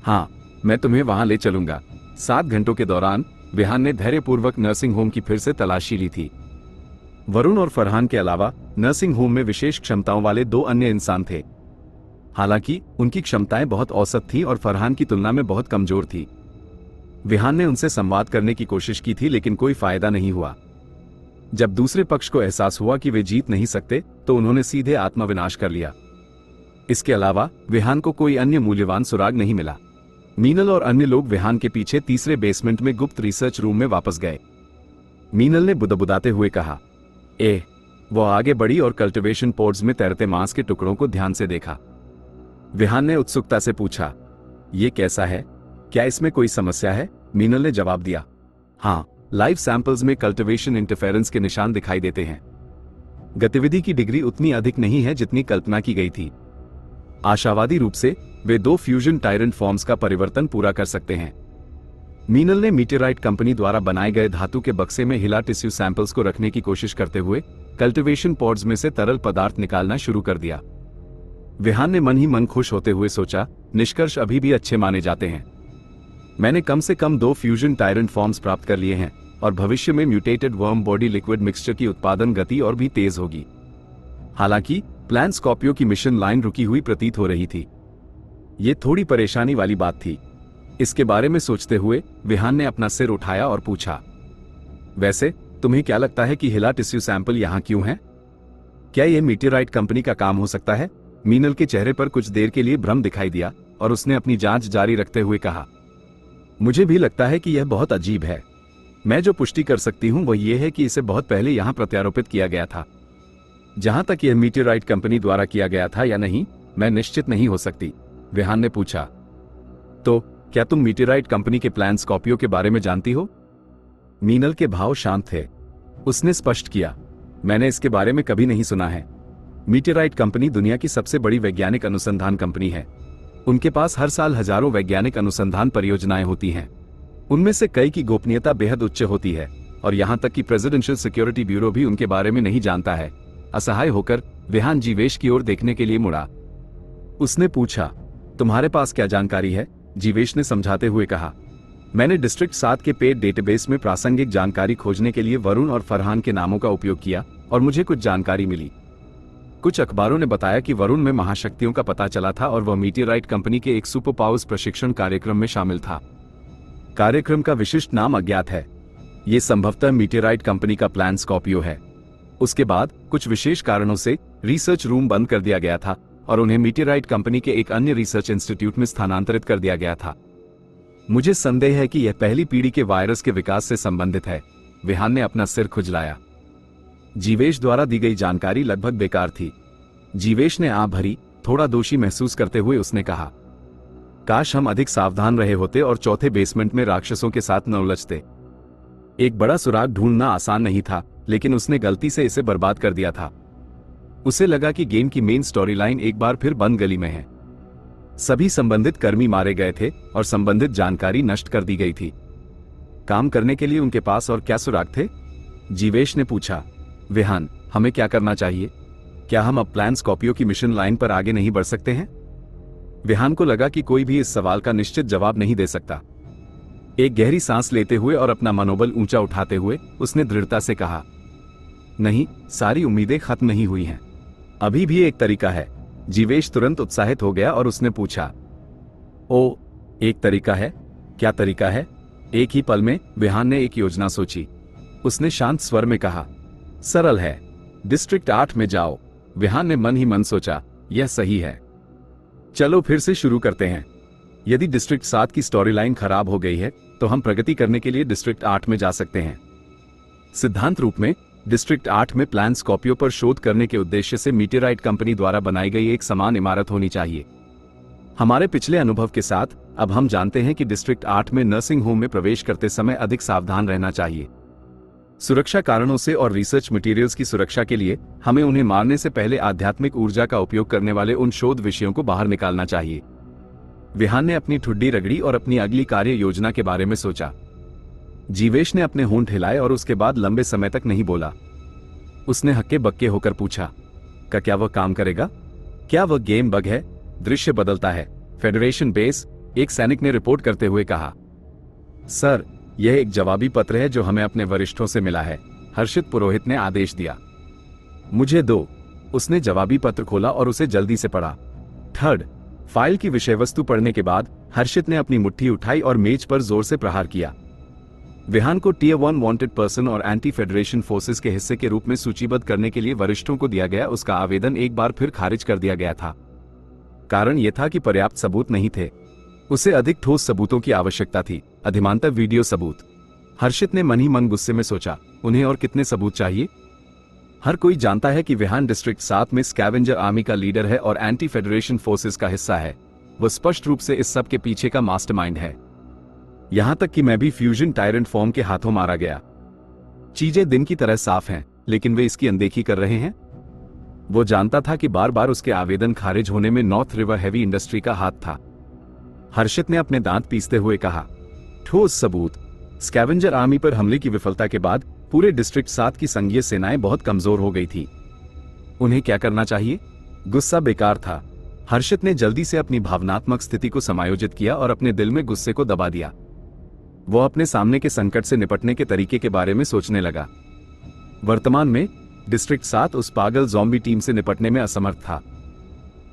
हाँ, मैं तुम्हें वहां ले चलूंगा। 7 घंटों के दौरान विहान ने धैर्यपूर्वक नर्सिंग होम की फिर से तलाशी ली थी। वरुण और फरहान के अलावा नर्सिंग होम में विशेष क्षमताओं वाले 2 अन्य इंसान थे। हालांकि उनकी क्षमताएं बहुत औसत थीं और फरहान की तुलना में बहुत कमजोर थी। विहान ने उनसे संवाद करने की कोशिश की थी, लेकिन कोई फायदा नहीं हुआ। जब दूसरे पक्ष को एहसास हुआ कि वे जीत नहीं सकते, तो उन्होंने सीधे आत्मविनाश कर लिया। इसके अलावा विहान को कोई अन्य मूल्यवान सुराग नहीं मिला। मीनल और अन्य लोग विहान के पीछे तीसरे बेसमेंट में गुप्त रिसर्च रूम में वापस गए। मीनल ने बुदबुदाते हुए कहा, वो आगे बढ़ी और कल्टिवेशन पोड्स में तैरते मांस के टुकड़ों को ध्यान से देखा। विहान ने उत्सुकता से पूछा, ये कैसा है? क्या इसमें कोई समस्या है? मीनल ने जवाब दिया, हाँ, लाइव सैंपल्स में कल्टिवेशन इंटरफेरेंस के निशान दिखाई देते हैं। गतिविधि की डिग्री उतनी अधिक नहीं है जितनी कल्पना की गई थी। आशावादी रूप से वे 2 फ्यूजन टायरेंट फॉर्म्स का परिवर्तन पूरा कर सकते हैं। मीनल ने मीटेराइट कंपनी द्वारा बनाए गए धातु के बक्से में हिला टिश्यू सैंपल्स को रखने की कोशिश करते हुए कल्टिवेशन पॉड्स में से तरल पदार्थ निकालना शुरू कर दिया। विहान ने मन ही मन खुश होते हुए सोचा, निष्कर्ष अभी भी अच्छे माने जाते हैं। मैंने कम से कम 2 फ्यूजन टायरेंट फॉर्म्स प्राप्त कर लिए हैं और भविष्य में mutated worm body liquid mixture की उत्पादन गति और भी तेज होगी। हालांकि प्लान स्कॉर्पियो की मिशन लाइन रुकी हुई प्रतीत हो रही थी। ये थोड़ी परेशानी वाली बात थी। इसके बारे में सोचते हुए विहान ने अपना सिर उठाया और पूछा, वैसे तुम्हें क्या लगता है कि हिला टिश्यू सैंपल यहां क्यों है? क्या यह मीटेराइट कंपनी का काम हो सकता है? मीनल के चेहरे पर कुछ देर के लिए भ्रम दिखाई दिया और उसने अपनी जांच जारी रखते हुए कहा, मुझे भी लगता है कि यह बहुत अजीब है। मैं जो पुष्टि कर सकती हूं वह यह है कि इसे बहुत पहले यहां प्रत्यारोपित किया गया था। जहां तक यह मीटेराइट कंपनी द्वारा किया गया था या नहीं, मैं निश्चित नहीं हो सकती। विहान ने पूछा, तो क्या तुम मीटेराइट कंपनी के प्लान स्कॉर्पियो के बारे में जानती हो? मीनल के भाव शांत थे। उसने स्पष्ट किया, मैंने इसके बारे में कभी नहीं सुना है। मीटेराइट कंपनी दुनिया की सबसे बड़ी वैज्ञानिक अनुसंधान कंपनी है। उनके पास हर साल हजारों वैज्ञानिक अनुसंधान परियोजनाएं होती हैं। उनमें से कई की गोपनीयता बेहद उच्च होती है और यहां तक कि प्रेसिडेंशियल सिक्योरिटी ब्यूरो भी उनके बारे में नहीं जानता है। असहाय होकर विहान जीवेश की ओर देखने के लिए मुड़ा। उसने पूछा, तुम्हारे पास क्या जानकारी है? जीवेश ने समझाते हुए कहा, मैंने डिस्ट्रिक्ट 7 के पेड डेटाबेस में प्रासंगिक जानकारी खोजने के लिए वरुण और फरहान के नामों का उपयोग किया और मुझे कुछ जानकारी मिली। कुछ अखबारों ने बताया कि वरुण में महाशक्तियों का पता चला था और वह मीटियोराइट कंपनी के एक सुपर पावर्स प्रशिक्षण कार्यक्रम में शामिल था। कार्यक्रम का विशिष्ट नाम अज्ञात है। ये संभवतः मीटियोराइट कंपनी का प्लान स्कॉर्पियो है। उसके बाद कुछ विशेष कारणों से रिसर्च रूम बंद कर दिया गया था और उन्हें मीटियोराइट कंपनी के एक अन्य रिसर्च इंस्टीट्यूट में स्थानांतरित कर दिया गया था। मुझे संदेह है कि यह पहली पीढ़ी के वायरस के विकास से संबंधित है। विहान ने अपना सिर खुजलाया। जीवेश द्वारा दी गई जानकारी लगभग बेकार थी। जीवेश ने आंख भरी, थोड़ा दोषी महसूस करते हुए उसने कहा, काश हम अधिक सावधान रहे होते और चौथे बेसमेंट में राक्षसों के साथ न उलझते। एक बड़ा सुराग ढूंढना आसान नहीं था, लेकिन उसने गलती से इसे बर्बाद कर दिया था। उसे लगा कि गेम की मेन स्टोरी लाइन एक बार फिर बंद गली में है। सभी संबंधित कर्मी मारे गए थे और संबंधित जानकारी नष्ट कर दी गई थी। काम करने के लिए उनके पास और क्या सुराग थे? जीवेश ने पूछा। विहान, हमें क्या करना चाहिए? क्या हम अब प्लान स्कॉर्पियो की मिशन लाइन पर आगे नहीं बढ़ सकते हैं? विहान को लगा कि कोई भी इस सवाल का निश्चित जवाब नहीं दे सकता। एक गहरी सांस लेते हुए और अपना मनोबल ऊंचा उठाते हुए उसने दृढ़ता से कहा, नहीं, सारी उम्मीदें खत्म नहीं हुई हैं। अभी भी एक तरीका है। जीवेश तुरंत उत्साहित हो गया और उसने पूछा, ओ, एक तरीका है? क्या तरीका है? एक ही पल में विहान ने एक योजना सोची। उसने शांत स्वर में कहा, सरल है, डिस्ट्रिक्ट 8 में जाओ। विहान ने मन ही मन सोचा, यह सही है। चलो फिर से शुरू करते हैं। यदि डिस्ट्रिक्ट 7 की स्टोरी लाइन खराब हो गई है तो हम प्रगति करने के लिए डिस्ट्रिक्ट 8 में जा सकते हैं। सिद्धांत रूप में डिस्ट्रिक्ट 8 में प्लान स्कॉर्पियो पर शोध करने के उद्देश्य से मीटियोराइट कंपनी द्वारा बनाई गई एक समान इमारत होनी चाहिए। हमारे पिछले अनुभव के साथ अब हम जानते हैं कि डिस्ट्रिक्ट 8 में नर्सिंग होम में प्रवेश करते समय अधिक सावधान रहना चाहिए। सुरक्षा कारणों से और रिसर्च मटेरियल्स की सुरक्षा के लिए हमें उन्हें मारने से पहले आध्यात्मिक ऊर्जा का उपयोग करने वाले उन शोध विषयों को बाहर निकालना चाहिए। विहान ने अपनी ठुड्डी रगड़ी और अपनी अगली कार्य योजना के बारे में सोचा। जीवेश ने अपने होंठ हिलाए और उसके बाद लंबे समय तक नहीं बोला। उसने हक्के बक्के होकर पूछा, क्या वह काम करेगा? क्या वह गेम बग है? दृश्य बदलता है। फेडरेशन बेस, एक सैनिक ने रिपोर्ट करते हुए कहा। सर, यह एक जवाबी पत्र है जो हमें अपने वरिष्ठों से मिला है, हर्षित पुरोहित ने आदेश दिया। मुझे दो। उसने जवाबी पत्र खोला और उसे जल्दी से पढ़ा। थर्ड, फाइल की विषय वस्तु पढ़ने के बाद हर्षित ने अपनी मुट्ठी उठाई और मेज पर जोर से प्रहार किया। विहान को टियर 1 वांटेड पर्सन और एंटी फेडरेशन फोर्सेस के हिस्से के रूप में सूचीबद्ध करने के लिए वरिष्ठों को दिया गया उसका आवेदन एक बार फिर खारिज कर दिया गया था। कारण यह था कि पर्याप्त सबूत नहीं थे। उसे अधिक ठोस सबूतों की आवश्यकता थी, अधिमानतः वीडियो सबूत। हर्षित ने मन ही मन गुस्से में सोचा, उन्हें और कितने सबूत चाहिए? हर कोई जानता है कि विहान डिस्ट्रिक्ट 7 में स्कैवेंजर आर्मी का लीडर है और एंटी फेडरेशन फोर्सेस का हिस्सा है। वह स्पष्ट रूप से इस सब के पीछे का मास्टरमाइंड है। यहां तक कि मैं भी फ्यूजन टायरेंट फॉर्म के हाथों मारा गया। चीजें दिन की तरह साफ हैं, लेकिन वे इसकी अनदेखी कर रहे हैं। वो जानता था कि बार बार उसके आवेदन खारिज होने में नॉर्थ रिवर हैवी इंडस्ट्री का हाथ था। हर्षित ने अपने दांत पीसते हुए कहा, ठोस सबूत। स्कैवेंजर आर्मी पर हमले की विफलता के बाद पूरे डिस्ट्रिक्ट 7 की संघीय सेनाएं बहुत कमजोर हो गई थी। उन्हें क्या करना चाहिए? गुस्सा बेकार था। हर्षित ने जल्दी से अपनी भावनात्मक स्थिति को समायोजित किया और अपने दिल में गुस्से को दबा दिया। वो अपने सामने के संकट से निपटने के तरीके के बारे में सोचने लगा। वर्तमान में डिस्ट्रिक्ट 7 उस पागल ज़ॉम्बी टीम से निपटने में असमर्थ था।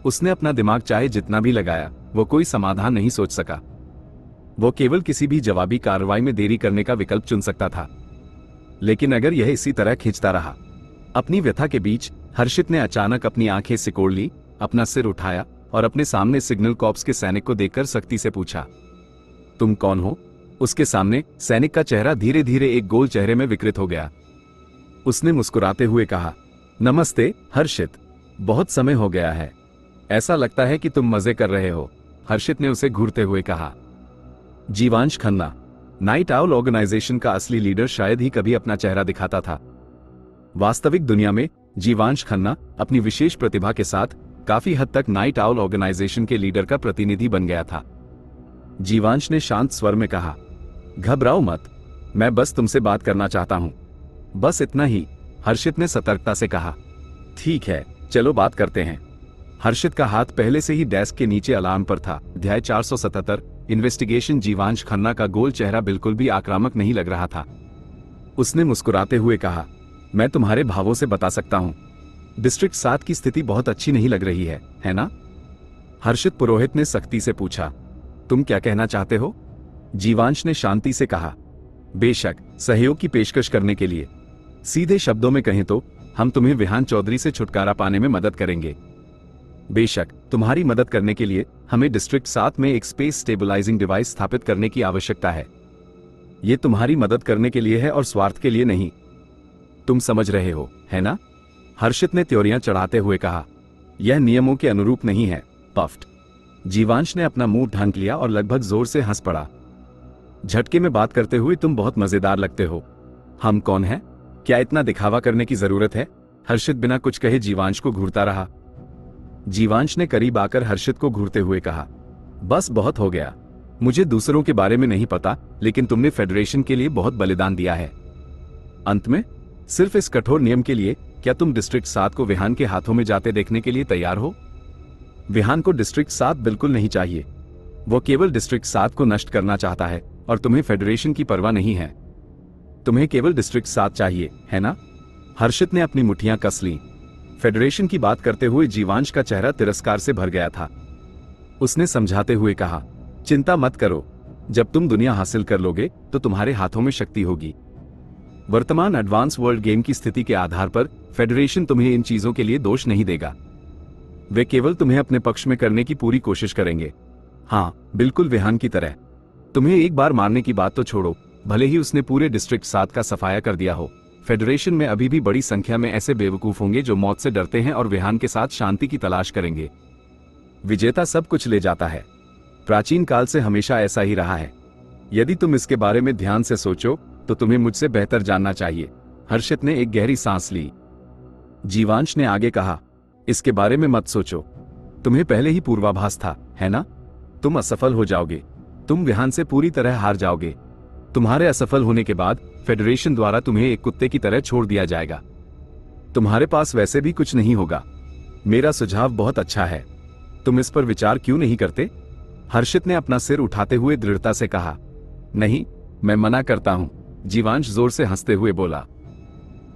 उसने अपना दिमाग चाहे जितना भी लगाया, वो कोई समाधान नहीं सोच सका। वो केवल किसी भी जवाबी कार्रवाई में देरी करने का विकल्प चुन सकता था। लेकिन अगर यह इसी तरह खींचता रहा। अपनी व्यथा के बीच हर्षित ने अचानक अपनी आंखें सिकोड़ ली, अपना सिर उठाया और अपने सामने सिग्नल कॉर्प्स के सैनिक को देखकर सख्ती से पूछा, तुम कौन हो? उसके सामने सैनिक का चेहरा धीरे धीरे एक गोल चेहरे में विकृत हो गया। उसने मुस्कुराते हुए कहा, नमस्ते हर्षित, बहुत समय हो गया है। ऐसा लगता है कि तुम मजे कर रहे हो। हर्षित ने उसे घूरते हुए कहा। जीवांश खन्ना, नाइट आउल ऑर्गेनाइजेशन का असली लीडर, शायद ही कभी अपना चेहरा दिखाता था। वास्तविक दुनिया में जीवांश खन्ना अपनी विशेष प्रतिभा के साथ काफी हद तक नाइट आउल ऑर्गेनाइजेशन के लीडर का प्रतिनिधि बन गया था। जीवांश ने शांत स्वर में कहा, घबराओ मत, मैं बस तुमसे बात करना चाहता हूं। बस इतना ही, हर्षित ने सतर्कता से कहा। ठीक है, चलो बात करते हैं। हर्षित का हाथ पहले से ही डेस्क के नीचे अलार्म पर था। अध्याय 477, इन्वेस्टिगेशन। जीवांश खन्ना का गोल चेहरा बिल्कुल भी आक्रामक नहीं लग रहा था। उसने मुस्कुराते हुए कहा, मैं तुम्हारे भावों से बता सकता हूं। डिस्ट्रिक्ट 7 की स्थिति बहुत अच्छी नहीं लग रही है ना? हर्षित पुरोहित ने सख्ती से पूछा। तुम क्या कहना चाहते हो? जीवांश ने शांति से कहा। बेशक, सहयोग की पेशकश करने के लिए। सीधे शब्दों में कहें तो हम तुम्हें विहान चौधरी से छुटकारा पाने में मदद करेंगे। बेशक, तुम्हारी मदद करने के लिए हमें डिस्ट्रिक्ट 7 में एक स्पेस स्टेबलाइजिंग डिवाइस स्थापित करने की आवश्यकता है। यह तुम्हारी मदद करने के लिए है और स्वार्थ के लिए नहीं। तुम समझ रहे हो, है ना? हर्षित ने त्योरियां चढ़ाते हुए कहा। यह नियमों के अनुरूप नहीं है, पफ्ट। जीवांश ने अपना मुंह ढांक लिया और लगभग जोर से हंस पड़ा। झटके में बात करते हुए तुम बहुत मजेदार लगते हो। हम कौन हैं? क्या इतना दिखावा करने की जरूरत है? हर्षित बिना कुछ कहे जीवांश को घूरता रहा। जीवांश ने करीब आकर हर्षित को घूरते हुए कहा, बस बहुत हो गया। मुझे दूसरों के बारे में नहीं पता, लेकिन तुमने फेडरेशन के लिए बहुत बलिदान दिया है। अंत में सिर्फ इस कठोर नियम के लिए क्या तुम डिस्ट्रिक्ट 7 को विहान के हाथों में जाते देखने के लिए तैयार हो? विहान को डिस्ट्रिक्ट 7 बिल्कुल नहीं चाहिए। वो केवल डिस्ट्रिक्ट 7 को नष्ट करना चाहता है और तुम्हें फेडरेशन की परवाह नहीं है। तुम्हें केवल डिस्ट्रिक्ट 7 चाहिए, है ना? हर्षित ने अपनी मुट्ठियां कस लीं। फेडरेशन की बात करते हुए जीवांश का चेहरा तिरस्कार से भर गया था। उसने समझाते हुए कहा, चिंता मत करो। जब तुम दुनिया हासिल कर लोगे तो तुम्हारे हाथों में शक्ति होगी। वर्तमान एडवांस वर्ल्ड गेम की स्थिति के आधार पर फेडरेशन तुम्हें इन चीजों के लिए दोष नहीं देगा। वे केवल तुम्हें अपने पक्ष में करने की पूरी कोशिश करेंगे। हाँ, बिल्कुल विहान की तरह। तुम्हें एक बार मारने की बात तो छोड़ो, भले ही उसने पूरे डिस्ट्रिक्ट 7 का सफाया कर दिया हो, फेडरेशन में अभी भी बड़ी संख्या में ऐसे बेवकूफ होंगे जो मौत से डरते हैं और विहान के साथ शांति की तलाश करेंगे। विजेता सब कुछ ले जाता है। प्राचीन काल से हमेशा ऐसा ही रहा है। यदि तुम इसके बारे में ध्यान से सोचो तो तुम्हें मुझसे बेहतर जानना चाहिए। हर्षित ने एक गहरी सांस ली। जीवांश ने आगे कहा, इसके बारे में मत सोचो। तुम्हें पहले ही पूर्वाभास था, है ना? तुम असफल हो जाओगे। तुम विहान से पूरी तरह हार जाओगे। तुम्हारे असफल होने के बाद फेडरेशन द्वारा तुम्हें एक कुत्ते की तरह छोड़ दिया जाएगा। तुम्हारे पास वैसे भी कुछ नहीं होगा। मेरा सुझाव बहुत अच्छा है। तुम इस पर विचार क्यों नहीं करते? हर्षित ने अपना सिर उठाते हुए दृढ़ता से कहा। नहीं, मैं मना करता हूं। जीवांश जोर से हंसते हुए बोला।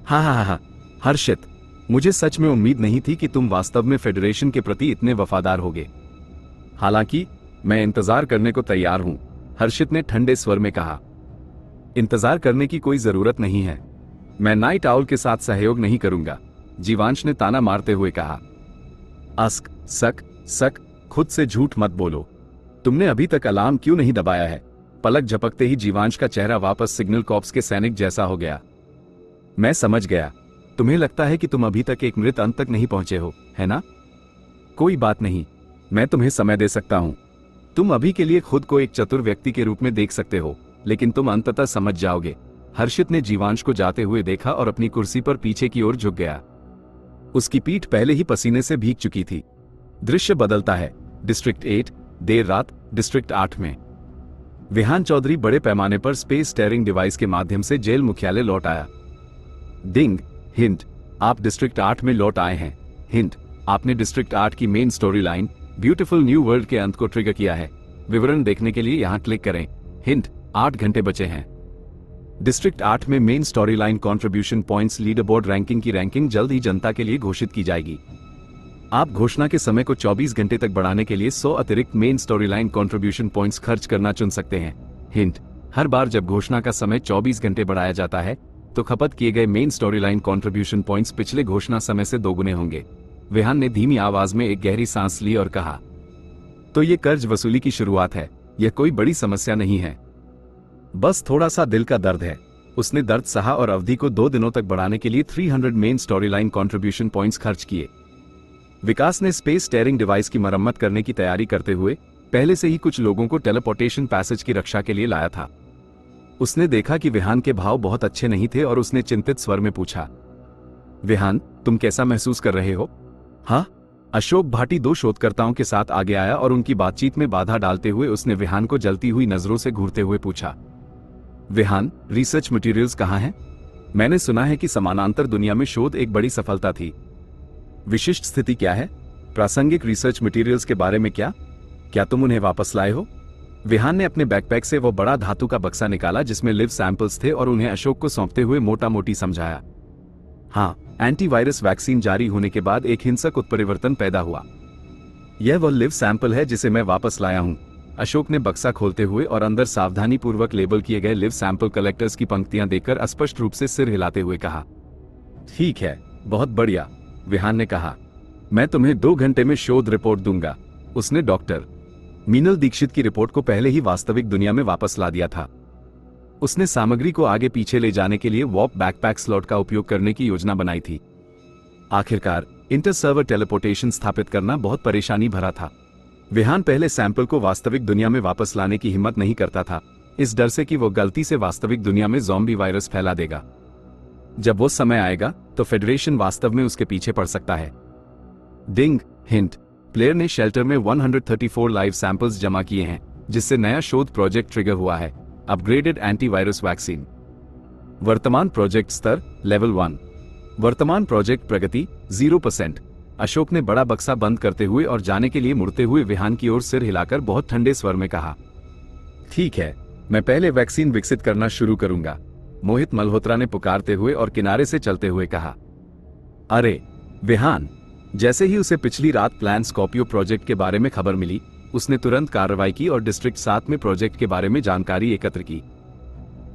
हाँ, हर्षित, मुझे सच में उम्मीद नहीं थी कि तुम वास्तव में फेडरेशन के प्रति इतने वफादार होगे। हालांकि मैं इंतजार करने को तैयार हूं, हर्षित ने ठंडे स्वर में कहा। इंतजार करने की कोई जरूरत नहीं है। मैं नाइट आउल के साथ सहयोग नहीं करूंगा, जीवांश ने ताना मारते हुए कहा। अस्क, सक, खुद से झूठ मत बोलो। तुमने अभी तक अलार्म क्यों नहीं दबाया है? पलक झपकते ही जीवांश का चेहरा वापस सिग्नल कॉर्प्स के सैनिक जैसा हो गया। मैं समझ गया। तुम्हें लगता है कि तुम अभी तक एक मृत अंत तक नहीं पहुंचे हो, है ना? कोई बात नहीं, मैं तुम्हें समय दे सकता हूं। तुम अभी के लिए खुद को एक चतुर व्यक्ति के रूप में देख सकते हो, लेकिन तुम अंततः समझ जाओगे। हर्षित ने जीवांश को जाते हुए देखा और अपनी कुर्सी पर पीछे की ओर झुक गया। उसकी पीठ पहले ही पसीने से भीग चुकी थी। दृश्य बदलता है। डिस्ट्रिक्ट 8, देर रात, डिस्ट्रिक्ट 8 में विहान चौधरी बड़े पैमाने पर स्पेस स्टेयरिंग डिवाइस के माध्यम से जेल मुख्यालय लौट आया। डिंग, हिंट, आप डिस्ट्रिक्ट 8 में लौट आए हैं। हिंट, आपने डिस्ट्रिक्ट 8 की main story line beautiful new world के अंत को ट्रिगर किया है। विवरण देखने के लिए यहां क्लिक करें। हिंट, 8 घंटे बचे हैं। डिस्ट्रिक्ट 8 में main story line contribution points leader board ranking की रैंकिंग जल्द ही जनता के लिए घोषित की जाएगी। आप घोषणा के समय को 24 घंटे तक बढ़ाने के लिए 100 अतिरिक्त main story line contribution points खर्च करना चुन सकते हैं। हिंट, हर बार जब घोषणा का समय 24 घंटे बढ़ाया जाता है तो खपत किए गए main story line contribution points पिछले घोषणा समय से दोगुने होंगे। विहान ने धीमी आवाज में एक गहरी सांस ली और कहा, तो ये कर्ज वसूली की शुरुआत है। यह कोई बड़ी समस्या नहीं है, बस थोड़ा सा दिल का दर्द है। उसने दर्द सहा और अवधि को 2 दिनों तक बढ़ाने के लिए 300 main story line contribution points खर्च किए। विकास ने स्पेस स्टेयरिंग डिवाइस की मरम्मत करने की तैयारी करते हुए पहले से ही कुछ लोगों को टेलीपोर्टेशन पैसेज की रक्षा के लिए लाया था। उसने देखा कि विहान के भाव बहुत अच्छे नहीं थे और उसने चिंतित स्वर में पूछा, विहान, तुम कैसा महसूस कर रहे हो? हाँ? अशोक भाटी 2 शोधकर्ताओं के साथ आगे आया और उनकी बातचीत में बाधा डालते हुए उसने विहान को जलती हुई नजरों से घूरते हुए पूछा, विहान, रिसर्च मटेरियल्स कहाँ हैं? मैंने सुना है कि समानांतर दुनिया में शोध एक बड़ी सफलता थी। विशिष्ट स्थिति क्या है? प्रासंगिक रिसर्च मटेरियल्स के बारे में क्या तुम उन्हें वापस लाए हो? विहान ने अपने बैकपैक से वो बड़ा धातु का बक्सा निकाला जिसमें लिव सैंपल्स थे और उन्हें अशोक को सौंपते हुए मोटा मोटी समझाया। हाँ, एंटीवायरस वैक्सीन जारी होने के बाद एक हिंसक उत्परिवर्तन पैदा हुआ। यह वह लिव सैंपल है जिसे मैं वापस लाया हूँ। अशोक ने बक्सा खोलते हुए और अंदर सावधानीपूर्वक लेबल किए गए लिव सैंपल कलेक्टर्स की पंक्तियां देखकर अस्पष्ट रूप से सिर हिलाते हुए कहा। ठीक है, बहुत बढ़िया, विहान ने कहा। मैं तुम्हें 2 घंटे में शोध रिपोर्ट दूंगा। उसने डॉक्टर मीनल दीक्षित की रिपोर्ट को पहले ही वास्तविक दुनिया में वापस ला दिया था। उसने सामग्री को आगे पीछे ले जाने के लिए वॉप बैकपैक स्लॉट का उपयोग करने की योजना बनाई थी। आखिरकार इंटर सर्वर टेलीपोर्टेशन स्थापित करना बहुत परेशानी भरा था। विहान पहले सैंपल को वास्तविक दुनिया में वापस लाने की हिम्मत नहीं करता था, इस डर से कि वो गलती से वास्तविक दुनिया में ज़ॉम्बी वायरस फैला देगा। जब वो समय आएगा तो फेडरेशन वास्तव में उसके पीछे पड़ सकता है। डिंग हिंट, प्लेयर ने शेल्टर में 134 लाइव सैंपल्स जमा किए हैं, जिससे नया शोध प्रोजेक्ट ट्रिगर हुआ है, अपग्रेडेड एंटीवायरस वैक्सीन। वर्तमान प्रोजेक्ट स्तर लेवल 1। वर्तमान प्रोजेक्ट प्रगति 0%। अशोक ने बड़ा बक्सा बंद करते हुए और जाने के लिए मुड़ते हुए विहान की ओर सिर हिलाकर बहुत ठंडे स्वर में कहा। ठीक है, मैं पहले वैक्सीन विकसित करना शुरू करूंगा, मोहित मल्होत्रा ने पुकारते हुए और किनारे से चलते हुए कहा। अरे विहान, जैसे ही उसे पिछली रात प्लान स्कॉर्पियो प्रोजेक्ट के बारे में खबर मिली, उसने तुरंत कार्रवाई की और डिस्ट्रिक्ट 7 में प्रोजेक्ट के बारे में जानकारी एकत्र की।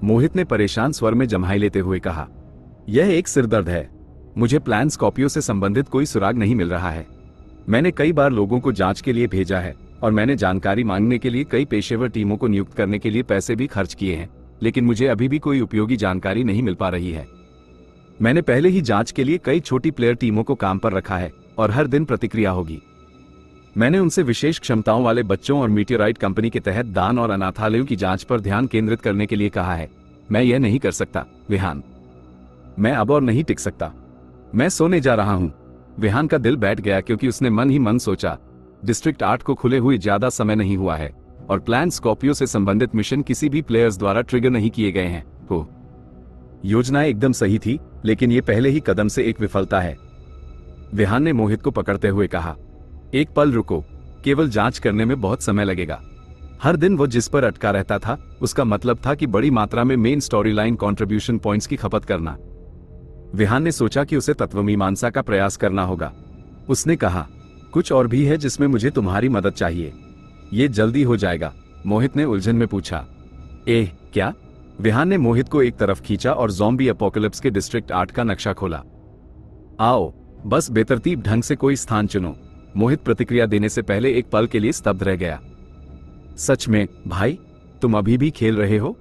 मोहित ने परेशान स्वर में जम्हाई लेते हुए कहा, यह एक सिरदर्द है। मुझे प्लान स्कॉर्पियो से संबंधित कोई सुराग नहीं मिल रहा है। मैंने कई बार लोगों को जांच के लिए भेजा है और मैंने जानकारी मांगने के लिए कई पेशेवर टीमों को नियुक्त करने के लिए पैसे भी खर्च किए हैं, लेकिन मुझे अभी भी कोई उपयोगी जानकारी नहीं मिल पा रही है। मैंने पहले ही जांच के लिए कई छोटी प्लेयर टीमों को काम पर रखा है और हर दिन प्रतिक्रिया होगी। मैंने उनसे विशेष क्षमताओं वाले बच्चों और मीटियोराइट कंपनी के तहत दान और अनाथालयों की जांच पर ध्यान केंद्रित करने के लिए कहा है। मैं यह नहीं कर सकता विहान, मैं अब और नहीं टिक सकता। मैं सोने जा रहा हूं। विहान का दिल बैठ गया क्योंकि उसने मन ही मन सोचा, डिस्ट्रिक्ट 8 को खुले हुए ज्यादा समय नहीं हुआ है और प्लान स्कॉर्पियो से संबंधित मिशन किसी भी प्लेयर्स द्वारा ट्रिगर नहीं किए गए हैं। हो, योजना एकदम सही थी, लेकिन यह पहले ही कदम से एक विफलता है। विहान ने मोहित को पकड़ते हुए कहा, एक पल रुको, केवल जांच करने में बहुत समय लगेगा। हर दिन वो जिस पर अटका रहता था, उसका मतलब था कि बड़ी मात्रा में main story line contribution points की खपत करना। विहान ने सोचा कि उसे तत्वमीमांसा का प्रयास करना होगा। उसने कहा, कुछ और भी है जिसमें मुझे तुम्हारी मदद चाहिए। ये जल्दी हो जाएगा, मोहित ने उलझन में पूछा। क्या? विहान ने मोहित को एक तरफ खींचा और ज़ॉम्बी एपोकलिप्स के डिस्ट्रिक्ट 8 का नक्शा खोला। आओ, बस बेतरतीब ढंग से कोई स्थान चुनो। मोहित प्रतिक्रिया देने से पहले एक पल के लिए स्तब्ध रह गया। सच में भाई, तुम अभी भी खेल रहे हो?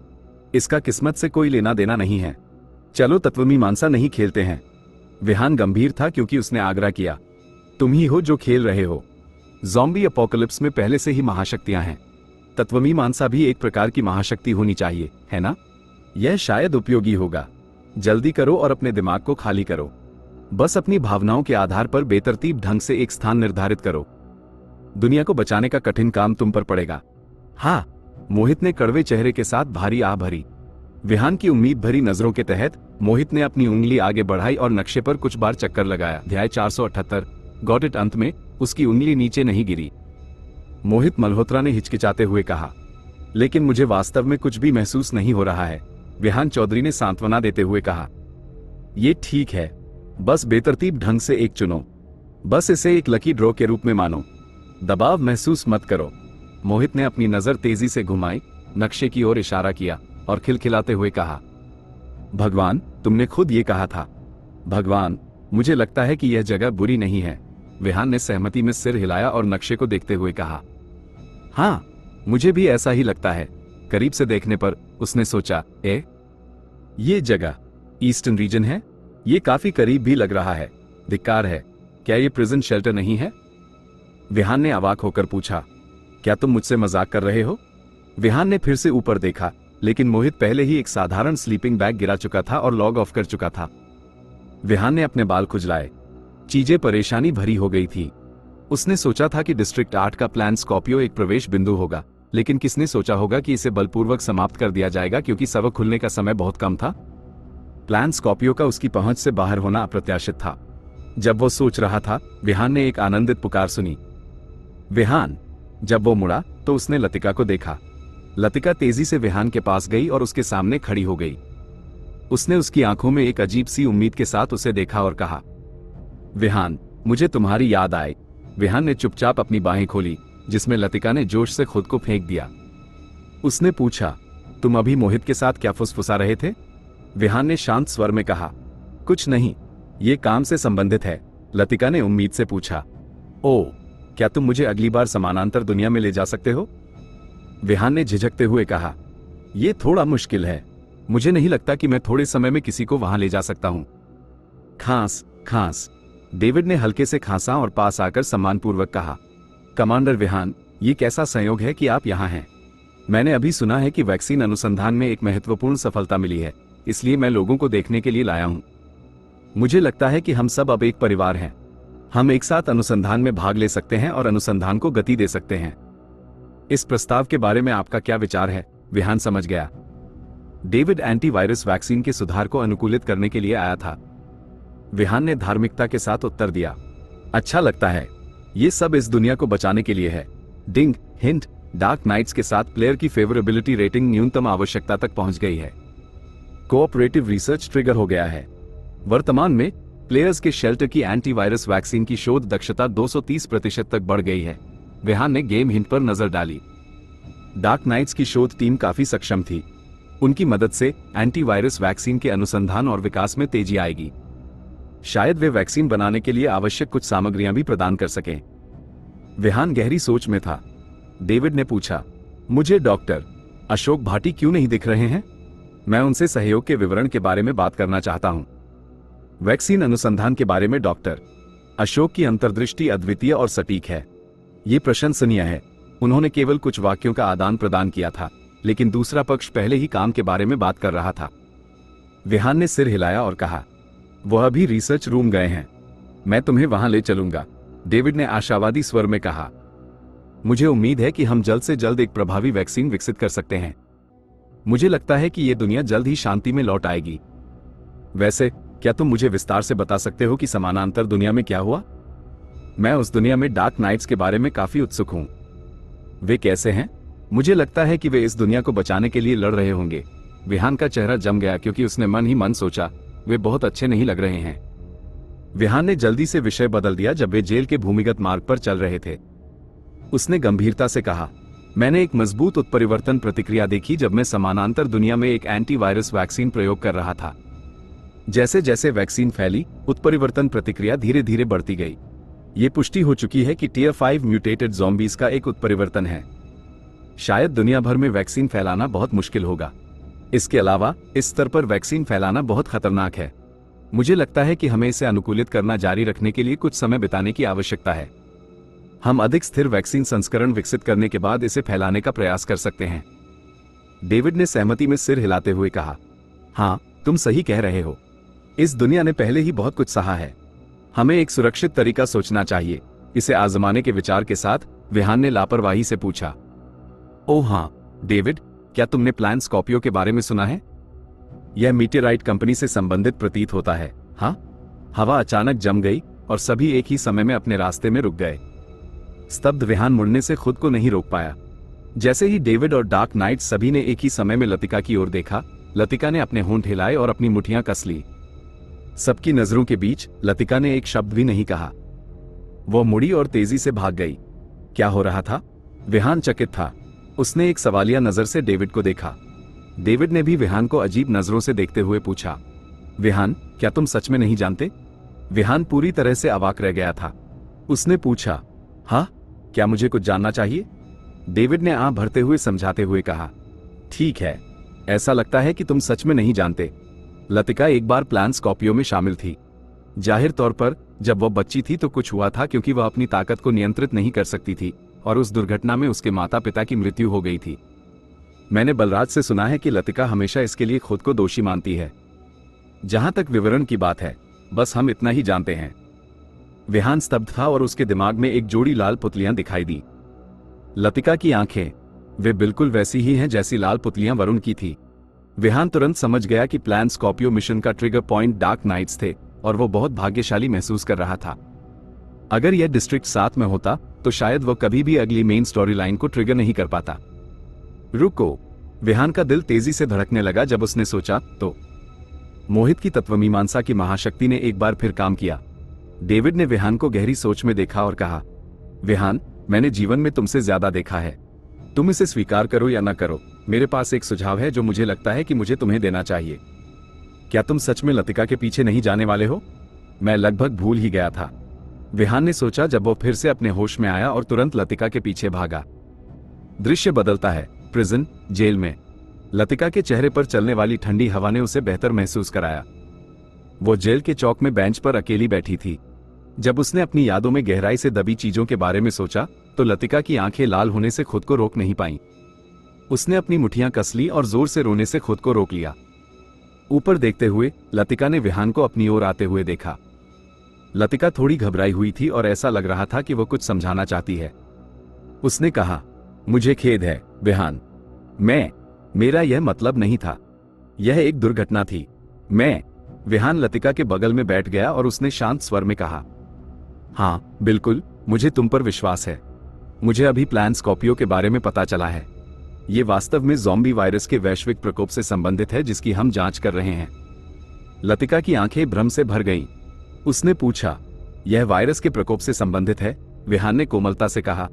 इसका किस्मत से कोई लेना देना नहीं है। चलो तत्वमीमांसा नहीं खेलते हैं। विहान गंभीर था क्योंकि उसने आग्रह किया, तुम ही हो जो खेल रहे हो। ज़ॉम्बी एपोकलिप्स में पहले से ही महाशक्तियां हैं। तत्वमीमांसा भी एक प्रकार की महाशक्ति होनी चाहिए, है ना? यह शायद उपयोगी होगा। जल्दी करो और अपने दिमाग को खाली करो। बस अपनी भावनाओं के आधार पर बेतरतीब ढंग से एक स्थान निर्धारित करो। दुनिया को बचाने का कठिन काम तुम पर पड़ेगा। हाँ, मोहित ने कड़वे चेहरे के साथ भारी आह भरी। विहान की उम्मीद भरी नजरों के तहत मोहित ने अपनी उंगली आगे बढ़ाई और नक्शे पर कुछ बार चक्कर लगाया। अध्याय 478 गॉट इट। अंत में उसकी उंगली नीचे नहीं गिरी। मोहित मल्होत्रा ने हिचकिचाते हुए कहा, लेकिन मुझे वास्तव में कुछ भी महसूस नहीं हो रहा है। विहान चौधरी ने सांत्वना देते हुए कहा, ये ठीक है, बस बेतरतीब ढंग से एक चुनो। बस इसे एक लकी ड्रॉ के रूप में मानो। दबाव महसूस मत करो। मोहित ने अपनी नजर तेजी से घुमाई, नक्शे की ओर इशारा किया और खिलखिलाते हुए कहा, भगवान, तुमने खुद ये कहा था। भगवान, मुझे लगता है कि यह जगह बुरी नहीं है। विहान ने सहमति में सिर हिलाया और नक्शे को देखते हुए कहा, हाँ, मुझे भी ऐसा ही लगता है। करीब से देखने पर उसने सोचा, ये जगह ईस्टर्न रीजन है? ये काफी करीब भी लग रहा है। धिक्कार है, क्या ये प्रिजन शेल्टर नहीं है? विहान ने अवाक होकर पूछा, क्या तुम मुझसे मजाक कर रहे हो? विहान ने फिर से ऊपर देखा, लेकिन मोहित पहले ही एक साधारण स्लीपिंग बैग गिरा चुका था और लॉग ऑफ कर चुका था। विहान ने अपने बाल खुजलाए। चीजें परेशानी भरी हो गई थी। उसने सोचा था कि डिस्ट्रिक्ट 8 का प्लान स्कॉर्पियो एक प्रवेश बिंदु होगा, लेकिन किसने सोचा होगा कि इसे बलपूर्वक समाप्त कर दिया जाएगा क्योंकि सबक खुलने का समय बहुत कम था। प्लान स्कॉर्पियो का उसकी पहुंच से बाहर होना अप्रत्याशित था। जब वो सोच रहा था, विहान ने एक आनंदित पुकार सुनी। विहान। जब वो मुड़ा तो उसने लतिका को देखा। लतिका तेजी से विहान के पास गई और उसके सामने खड़ी हो गई। उसने उसकी आंखों में एक अजीब सी उम्मीद के साथ उसे देखा और कहा, विहान, मुझे तुम्हारी याद आई। विहान ने चुपचाप अपनी बाहें खोली, जिसमें लतिका ने जोश से खुद को फेंक दिया। उसने पूछा, तुम अभी मोहित के साथ क्या फुसफुसा रहे थे? विहान ने शांत स्वर में कहा, कुछ नहीं, ये काम से संबंधित है। लतिका ने उम्मीद से पूछा, ओ, क्या तुम मुझे अगली बार समानांतर दुनिया में ले जा सकते हो? विहान ने झिझकते हुए कहा, यह थोड़ा मुश्किल है। मुझे नहीं लगता कि मैं थोड़े समय में किसी को वहां ले जा सकता हूं। खांस खांस। डेविड ने हल्के से खांसा और पास आकर सम्मानपूर्वक कहा, कमांडर विहान, ये कैसा संयोग है कि आप यहां हैं। मैंने अभी सुना है कि वैक्सीन अनुसंधान में एक महत्वपूर्ण सफलता मिली है, इसलिए मैं लोगों को देखने के लिए लाया हूं। मुझे लगता है कि हम सब अब एक परिवार हैं। हम एक साथ अनुसंधान में भाग ले सकते हैं और अनुसंधान को गति दे सकते हैं। इस प्रस्ताव के बारे में आपका क्या विचार है? विहान समझ गया। डेविड एंटीवायरस वैक्सीन के सुधार को अनुकूलित करने के लिए आया था। विहान ने धार्मिकता के साथ उत्तर दिया, अच्छा लगता है। ये सब इस दुनिया को बचाने के लिए है। डिंग हिंट, डार्क नाइट्स के साथ प्लेयर की फेवरेबिलिटी रेटिंग न्यूनतम आवश्यकता तक पहुंच गई है। कोऑपरेटिव रिसर्च ट्रिगर हो गया है। वर्तमान में प्लेयर्स के शेल्टर की एंटीवायरस वैक्सीन की शोध दक्षता 230% तक बढ़ गई है। विहान ने गेम हिंट पर नजर डाली। डार्क नाइट्स की शोध टीम काफी सक्षम थी। उनकी मदद से एंटीवायरस वैक्सीन के अनुसंधान और विकास में तेजी आएगी। शायद वे वैक्सीन बनाने के लिए आवश्यक कुछ सामग्रियां भी प्रदान कर सकें। विहान गहरी सोच में था। डेविड ने पूछा, मुझे डॉक्टर अशोक भाटी क्यों नहीं दिख रहे हैं? मैं उनसे सहयोग के विवरण के बारे में बात करना चाहता हूं। वैक्सीन अनुसंधान के बारे में डॉक्टर अशोक की अंतर्दृष्टि अद्वितीय और सटीक है। ये प्रशंसनीय है। उन्होंने केवल कुछ वाक्यों का आदान प्रदान किया था, लेकिन दूसरा पक्ष पहले ही काम के बारे में बात कर रहा था। विहान ने सिर हिलाया और कहा, वह अभी रिसर्च रूम गए हैं। मैं तुम्हें वहां ले चलूंगा। डेविड ने आशावादी स्वर में कहा, मुझे उम्मीद है कि हम जल्द से जल्द एक प्रभावी वैक्सीन विकसित कर सकते हैं। मुझे लगता है कि यह दुनिया जल्द ही शांति में लौट आएगी। वैसे क्या तुम मुझे विस्तार से बता सकते हो कि समानांतर दुनिया में क्या हुआ? मैं उस दुनिया में डार्क नाइट्स के बारे में काफी उत्सुक हूं। वे कैसे हैं? मुझे लगता है कि वे इस दुनिया को बचाने के लिए लड़ रहे होंगे। विहान का चेहरा जम गया क्योंकि उसने मन ही मन सोचा, वे बहुत अच्छे नहीं लग रहे हैं। विहान ने जल्दी से विषय बदल दिया जब वे जेल के भूमिगत मार्ग पर चल रहे थे। उसने गंभीरता से कहा, मैंने एक मजबूत उत्परिवर्तन प्रतिक्रिया देखी जब मैं समानांतर दुनिया में एक एंटीवायरस वैक्सीन प्रयोग कर रहा था। जैसे जैसे वैक्सीन फैली, उत्परिवर्तन प्रतिक्रिया धीरे धीरे बढ़ती गई। ये पुष्टि हो चुकी है कि टियर 5 म्यूटेटेड ज़ॉम्बीज का एक उत्परिवर्तन है। शायद दुनिया भर में वैक्सीन फैलाना बहुत मुश्किल होगा। इसके अलावा इस स्तर पर वैक्सीन फैलाना बहुत खतरनाक है। मुझे लगता है कि हमें इसे अनुकूलित करना जारी रखने के लिए कुछ समय बिताने की आवश्यकता है। हम अधिक स्थिर वैक्सीन संस्करण विकसित करने के बाद इसे फैलाने का प्रयास कर सकते हैं। डेविड ने सहमति में सिर हिलाते हुए कहा, हाँ, तुम सही कह रहे हो। इस दुनिया ने पहले ही बहुत कुछ सहा है। हमें एक सुरक्षित तरीका सोचना चाहिए। इसे आजमाने के विचार के साथ विहान ने लापरवाही से पूछा, ओह हाँ, डेविड, क्या तुमने प्लान स्कॉर्पियो के बारे में सुना है? यह मीटेराइट कंपनी से संबंधित प्रतीत होता है। हाँ? हवा अचानक जम गई और सभी एक ही समय में अपने रास्ते में रुक गए। स्तब्ध विहान मुड़ने से खुद को नहीं रोक पाया। जैसे ही डेविड और डार्क नाइट सभी ने एक ही समय में लतिका की ओर देखा, लतिका ने अपने होंठ हिलाए और अपनी मुट्ठियां कस ली। सबकी नजरों के बीच लतिका ने एक शब्द भी नहीं कहा। वह मुड़ी और तेजी से भाग गई। क्या हो रहा था? विहान चकित था। उसने एक सवालिया नजर से डेविड को देखा। डेविड ने भी विहान को अजीब नजरों से देखते हुए पूछा, विहान, क्या तुम सच में नहीं जानते? विहान पूरी तरह से अवाक रह गया था। उसने पूछा, हाँ, क्या मुझे कुछ जानना चाहिए? डेविड ने आंख भरते हुए समझाते हुए कहा, ठीक है, ऐसा लगता है कि तुम सच में नहीं जानते। लतिका एक बार प्लान स्कॉर्पियो में शामिल थी। जाहिर तौर पर जब वह बच्ची थी तो कुछ हुआ था क्योंकि वह अपनी ताकत को नियंत्रित नहीं कर सकती थी और उस दुर्घटना में उसके माता पिता की मृत्यु हो गई थी। मैंने बलराज से सुना है कि लतिका हमेशा इसके लिए खुद को दोषी मानती है। जहां तक विवरण की बात है, बस हम इतना ही जानते हैं। विहान स्तब्ध था और उसके दिमाग में एक जोड़ी लाल पुतलियां दिखाई दी। लतिका की आंखें, वे बिल्कुल वैसी ही हैं जैसी लाल पुतलियां वरुण की थी। विहान तुरंत समझ गया कि प्लान स्कॉर्पियो मिशन का ट्रिगर पॉइंट डार्क नाइट्स थे और वो बहुत भाग्यशाली महसूस कर रहा था। अगर यह डिस्ट्रिक्ट 7 में होता तो शायद वो कभी भी अगली मेन स्टोरी लाइन को ट्रिगर नहीं कर पाता। रुको, विहान का दिल तेजी से धड़कने लगा जब उसने सोचा तो मोहित की तत्वमीमांसा की महाशक्ति ने एक बार फिर काम किया। डेविड ने विहान को गहरी सोच में देखा और कहा, विहान, मैंने जीवन में तुमसे ज्यादा देखा है। तुम इसे स्वीकार करो या न करो, मेरे पास एक सुझाव है जो मुझे लगता है कि मुझे तुम्हें देना चाहिए। क्या तुम सच में लतिका के पीछे नहीं जाने वाले हो? मैं लगभग भूल ही गया था, विहान ने सोचा जब वो फिर से अपने होश में आया और तुरंत लतिका के पीछे भागा। दृश्य बदलता है। प्रिजन, जेल में। लतिका के चेहरे पर चलने वाली ठंडी हवा ने उसे बेहतर महसूस कराया। वो जेल के चौक में बेंच पर अकेली बैठी थी। जब उसने अपनी यादों में गहराई से दबी चीजों के बारे में सोचा तो लतिका की आंखें लाल होने से खुद को रोक नहीं पाईं। उसने अपनी मुट्ठियां कस ली और जोर से रोने से खुद को रोक लिया। ऊपर देखते हुए लतिका ने विहान को अपनी ओर आते हुए देखा। लतिका थोड़ी घबराई हुई थी और ऐसा लग रहा था कि वो कुछ समझाना चाहती है। उसने कहा, मुझे खेद है विहान, मेरा यह मतलब नहीं था। यह एक दुर्घटना थी। विहान लतिका के बगल में बैठ गया और उसने शांत स्वर में कहा, हाँ बिल्कुल, मुझे तुम पर विश्वास है। मुझे अभी प्लान स्कॉर्पियो के बारे में पता चला है। ये वास्तव में ज़ॉम्बी वायरस के वैश्विक प्रकोप से संबंधित है जिसकी हम जांच कर रहे हैं। लतिका की आंखें भ्रम से भर गईं। उसने पूछा, यह वायरस के प्रकोप से संबंधित है? विहान ने कोमलता से कहा,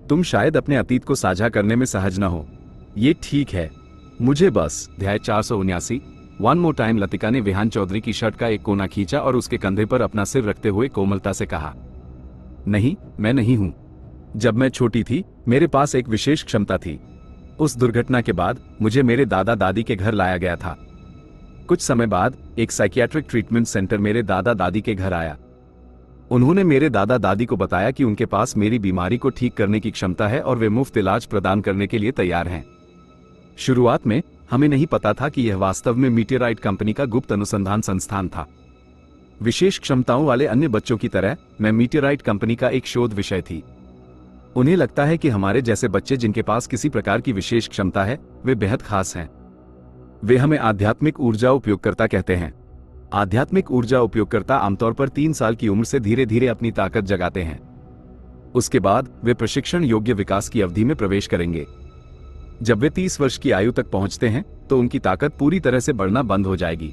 तुम शायद अपने अतीत को साझा करने में सहज न हो। ये ठीक है, मुझे बस। अध्याय 479 वन मोर टाइम। लतिका ने विहान चौधरी की शर्ट का एक कोना खींचा और उसके कंधे पर अपना सिर रखते हुए कोमलता से कहा, नहीं, मैं नहीं हूं। जब मैं छोटी थी मेरे पास एक विशेष क्षमता थी। उस दुर्घटना के बाद मुझे मेरे दादा दादी के घर लाया गया था। कुछ समय बाद एक साइकियाट्रिक ट्रीटमेंट सेंटर मेरे दादा दादी के घर आया। उन्होंने मेरे दादा दादी को बताया कि उनके पास मेरी बीमारी को ठीक करने की क्षमता है और वे मुफ्त इलाज प्रदान करने के लिए तैयार हैं। शुरुआत में हमें नहीं पता था कि यह वास्तव में मीटियोराइट कंपनी का गुप्त अनुसंधान संस्थान था। विशेष क्षमताओं वाले अन्य बच्चों की तरह मैं मीटियोराइट कंपनी का एक शोध विषय थी। उन्हें लगता है कि हमारे जैसे बच्चे जिनके पास किसी प्रकार की विशेष क्षमता है वे बेहद खास हैं। वे हमें आध्यात्मिक ऊर्जा उपयोगकर्ता कहते हैं। आध्यात्मिक ऊर्जा उपयोगकर्ता आमतौर पर 3 साल की उम्र से धीरे धीरे अपनी ताकत जगाते हैं। उसके बाद वे प्रशिक्षण योग्य विकास की अवधि में प्रवेश करेंगे। जब वे 30 वर्ष की आयु तक पहुंचते हैं तो उनकी ताकत पूरी तरह से बढ़ना बंद हो जाएगी।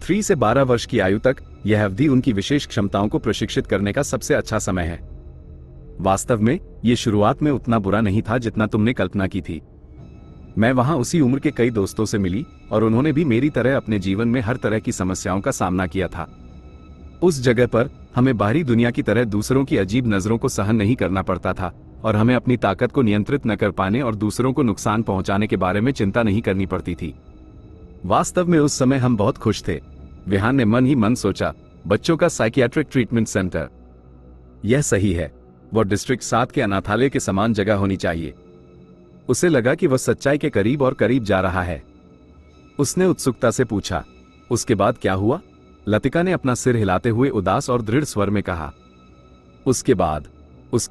3 से 12 वर्ष की आयु तक यह अवधि उनकी विशेष क्षमताओं को प्रशिक्षित करने का सबसे अच्छा समय है। वास्तव में ये शुरुआत में उतना बुरा नहीं था जितना तुमने कल्पना की थी। मैं वहां उसी उम्र के कई दोस्तों से मिली और उन्होंने भी मेरी तरह अपने जीवन में हर तरह की समस्याओं का सामना किया था। उस जगह पर हमें बाहरी दुनिया की तरह दूसरों की अजीब नजरों को सहन नहीं करना पड़ता था और हमें अपनी ताकत को नियंत्रित न कर पाने और दूसरों को नुकसान पहुंचाने के बारे में चिंता नहीं करनी पड़ती थी। वास्तव में उस समय हम बहुत खुश थे। विहान ने मन ही मन सोचा, बच्चों का साइकियाट्रिक ट्रीटमेंट सेंटर, यह सही है। वो डिस्ट्रिक्ट 7 के अनाथालय के समान जगह होनी चाहिए। उसे लगा कि वह सच्चाई के करीब और करीब जा रहा है। उसने उत्सुकता से पूछा, उसके बाद क्या हुआ? लतिका ने अपना सिर हिलाते हुए उदास और दृढ़ स्वर में कहा, उसके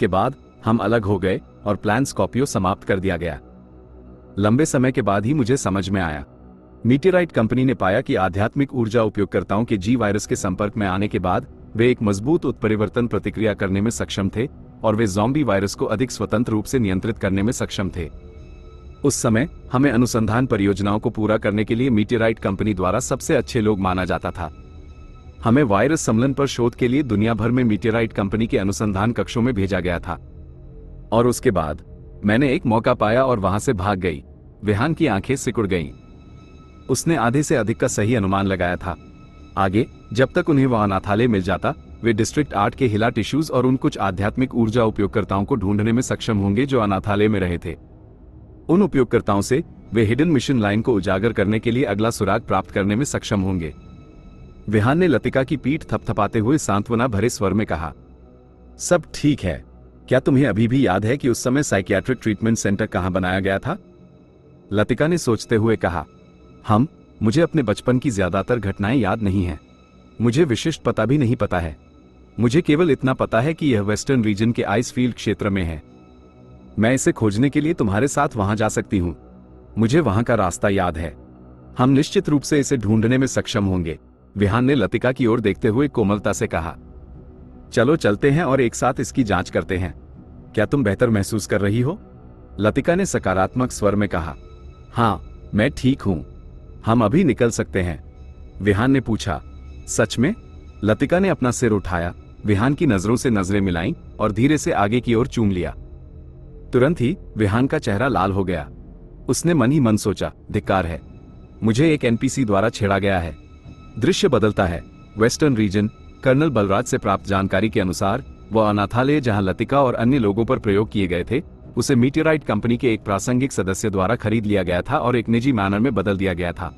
बाद हम अलग हो गए और प्लान स्कॉर्पियो समाप्त कर दिया गया। लंबे समय के बाद ही मुझे समझ में आया। मीटियोराइट कंपनी ने पाया कि आध्यात्मिक ऊर्जा उपयोगकर्ताओं के जी वायरस के संपर्क में आने के बाद वे एक मजबूत उत्परिवर्तन प्रतिक्रिया करने में सक्षम थे और वे ज़ॉम्बी वायरस को अधिक स्वतंत्र रूप से नियंत्रित करने में सक्षम थे। उस समय हमें अनुसंधान परियोजनाओं को पूरा करने के लिए मीटियोराइट कंपनी द्वारा सबसे अच्छे लोग माना जाता था। हमें वायरस सम्मेलन पर शोध के लिए दुनिया भर में मीटियोराइट कंपनी के अनुसंधान कक्षों में भेजा गया था। और उसके बाद मैंने एक मौका पाया और वहां से भाग गई। विहान की आंखें सिकुड़ गईं। उसने आधे से अधिक का सही अनुमान लगाया था। आगे जब तक उन्हें वह अनाथालय मिल जाता, वे डिस्ट्रिक्ट 8 के हिला टिश्यूज और उन कुछ आध्यात्मिक ऊर्जा उपयोगकर्ताओं को ढूंढने में सक्षम होंगे जो अनाथालय में रहे थे। उन उपयोगकर्ताओं से वे हिडन मिशन लाइन को उजागर करने के लिए अगला सुराग प्राप्त करने में सक्षम होंगे। विहान ने लतिका की पीठ थपथपाते हुए सांत्वना भरे स्वर में कहा, सब ठीक है। क्या तुम्हें अभी भी याद है कि उस समय साइकियाट्रिक ट्रीटमेंट सेंटर कहां बनाया गया था? लतिका ने सोचते हुए कहा, मुझे अपने बचपन की ज्यादातर घटनाएं याद नहीं हैं। मुझे विशिष्ट पता भी नहीं पता है। मुझे केवल इतना पता है कि यह वेस्टर्न रीजन के आइसफील्ड क्षेत्र में है। मैं इसे खोजने के लिए तुम्हारे साथ वहां जा सकती हूं। मुझे वहां का रास्ता याद है। हम निश्चित रूप से इसे ढूंढने में सक्षम होंगे। विहान ने लतिका की ओर देखते हुए कोमलता से कहा, चलो चलते हैं और एक साथ इसकी जांच करते हैं। क्या तुम बेहतर महसूस कर रही हो? लतिका ने सकारात्मक स्वर में कहा, हाँ, मैं ठीक हूं। हम अभी निकल सकते हैं। विहान ने पूछा। सच में? लतिका ने अपना सिर उठाया, विहान की नजरों से नजरें मिलाईं और धीरे से आगे की ओर चूम लिया। तुरंत ही विहान का चेहरा लाल हो गया। उसने मन ही मन सोचा, धिक्कार है, मुझे एक एनपीसी द्वारा छेड़ा गया है। दृश्य बदलता है। Western region. कर्नल बलराज से प्राप्त जानकारी के अनुसार वह अनाथालय जहां लतिका और अन्य लोगों पर प्रयोग किए गए थे, उसे मीटियोराइट कंपनी के एक प्रासंगिक सदस्य द्वारा खरीद लिया गया था और एक निजी मैनर में बदल दिया गया था।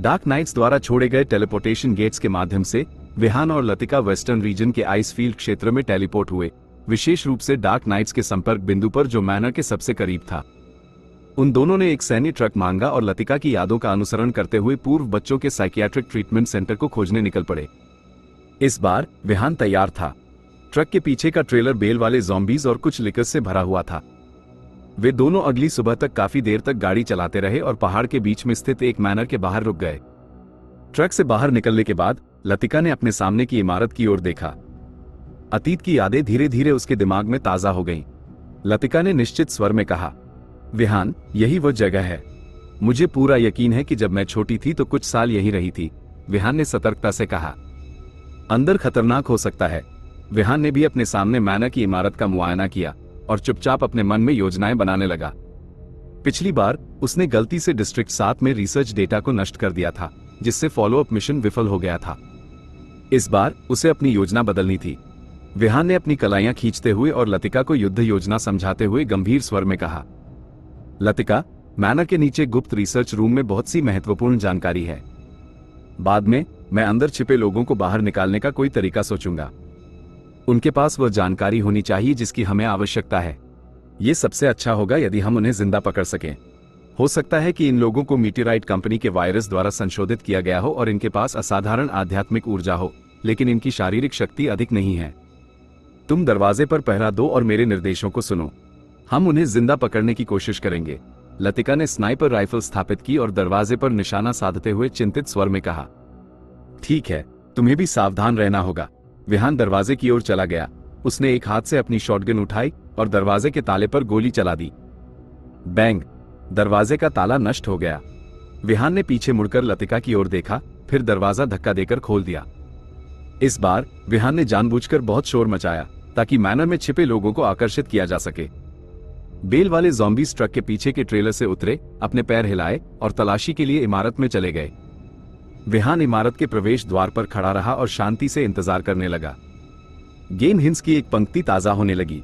डार्क नाइट्स द्वारा छोड़े गए टेलीपोर्टेशन गेट्स के माध्यम से विहान और लतिका वेस्टर्न रीजन के आइस फील्ड क्षेत्र में टेलीपोर्ट हुए, विशेष रूप से डार्क नाइट्स के संपर्क बिंदु पर जो मैनर के सबसे करीब था। उन दोनों ने एक सैन्य ट्रक मांगा और लतिका की यादों का अनुसरण करते हुए पूर्व बच्चों के साइकियाट्रिक ट्रीटमेंट सेंटर को खोजने निकल पड़े। इस बार विहान तैयार था। ट्रक के पीछे का ट्रेलर बेल वाले ज़ॉम्बीज और कुछ लिकर से भरा हुआ था। वे दोनों अगली सुबह तक काफी देर तक गाड़ी चलाते रहे और पहाड़ के बीच में स्थित एक मैनर के बाहर रुक गए। ट्रक से बाहर निकलने के बाद लतिका ने अपने सामने की इमारत की ओर देखा। अतीत की यादें धीरे धीरे उसके दिमाग में ताजा हो गईं। लतिका ने निश्चित स्वर में कहा, विहान, यही वो जगह है। मुझे पूरा यकीन है कि जब मैं छोटी थी तो कुछ साल यहीं रही थी, विहान ने सतर्कता से कहा। अंदर खतरनाक हो सकता है। विहान ने भी अपने सामने मैनर की इमारत का मुआयना किया और चुपचाप अपने मन में योजनाएं बनाने लगा। पिछली बार उसने गलती से डिस्ट्रिक्ट 7 में रिसर्च डेटा को नष्ट कर दिया था, जिससे फॉलोअप मिशन विफल हो गया था। इस बार उसे अपनी योजना बदलनी थी। विहान ने अपनी कलाइयां खींचते हुए और लतिका को युद्ध योजना समझाते हुए गंभीर स्वर में कहा, लतिका, मैनर के नीचे गुप्त रिसर्च रूम में बहुत सी महत्वपूर्ण जानकारी है। बाद में मैं अंदर छिपे लोगों को बाहर निकालने का कोई तरीका सोचूंगा। उनके पास वह जानकारी होनी चाहिए जिसकी हमें आवश्यकता है। यह सबसे अच्छा होगा यदि हम उन्हें जिंदा पकड़ सकें। हो सकता है कि इन लोगों को मीटियोराइट कंपनी के वायरस द्वारा संशोधित किया गया हो और इनके पास असाधारण आध्यात्मिक ऊर्जा हो, लेकिन इनकी शारीरिक शक्ति अधिक नहीं है। तुम दरवाजे पर पहरा दो और मेरे निर्देशों को सुनो। हम उन्हें जिंदा पकड़ने की कोशिश करेंगे। लतिका ने स्नाइपर राइफल स्थापित की और दरवाजे पर निशाना साधते हुए चिंतित स्वर में कहा, ठीक है, तुम्हें भी सावधान रहना होगा। विहान दरवाजे की ओर चला गया। उसने एक हाथ से अपनी शॉटगन उठाई और दरवाजे के ताले पर गोली चला दी। बैंग! दरवाजे का ताला नष्ट हो गया। विहान ने पीछे मुड़कर लतिका की ओर देखा, फिर दरवाजा धक्का देकर खोल दिया। इस बार विहान ने जानबूझकर बहुत शोर मचाया ताकि मैनर में छिपे लोगों को आकर्षित किया जा सके। बेल वाले ज़ॉम्बीज़ ट्रक के पीछे के ट्रेलर से उतरे, अपने पैर हिलाए और तलाशी के लिए इमारत में चले गए। विहान इमारत के प्रवेश द्वार पर खड़ा रहा और शांति से इंतजार करने लगा। गेम हिंस की एक पंक्ति ताजा होने लगी।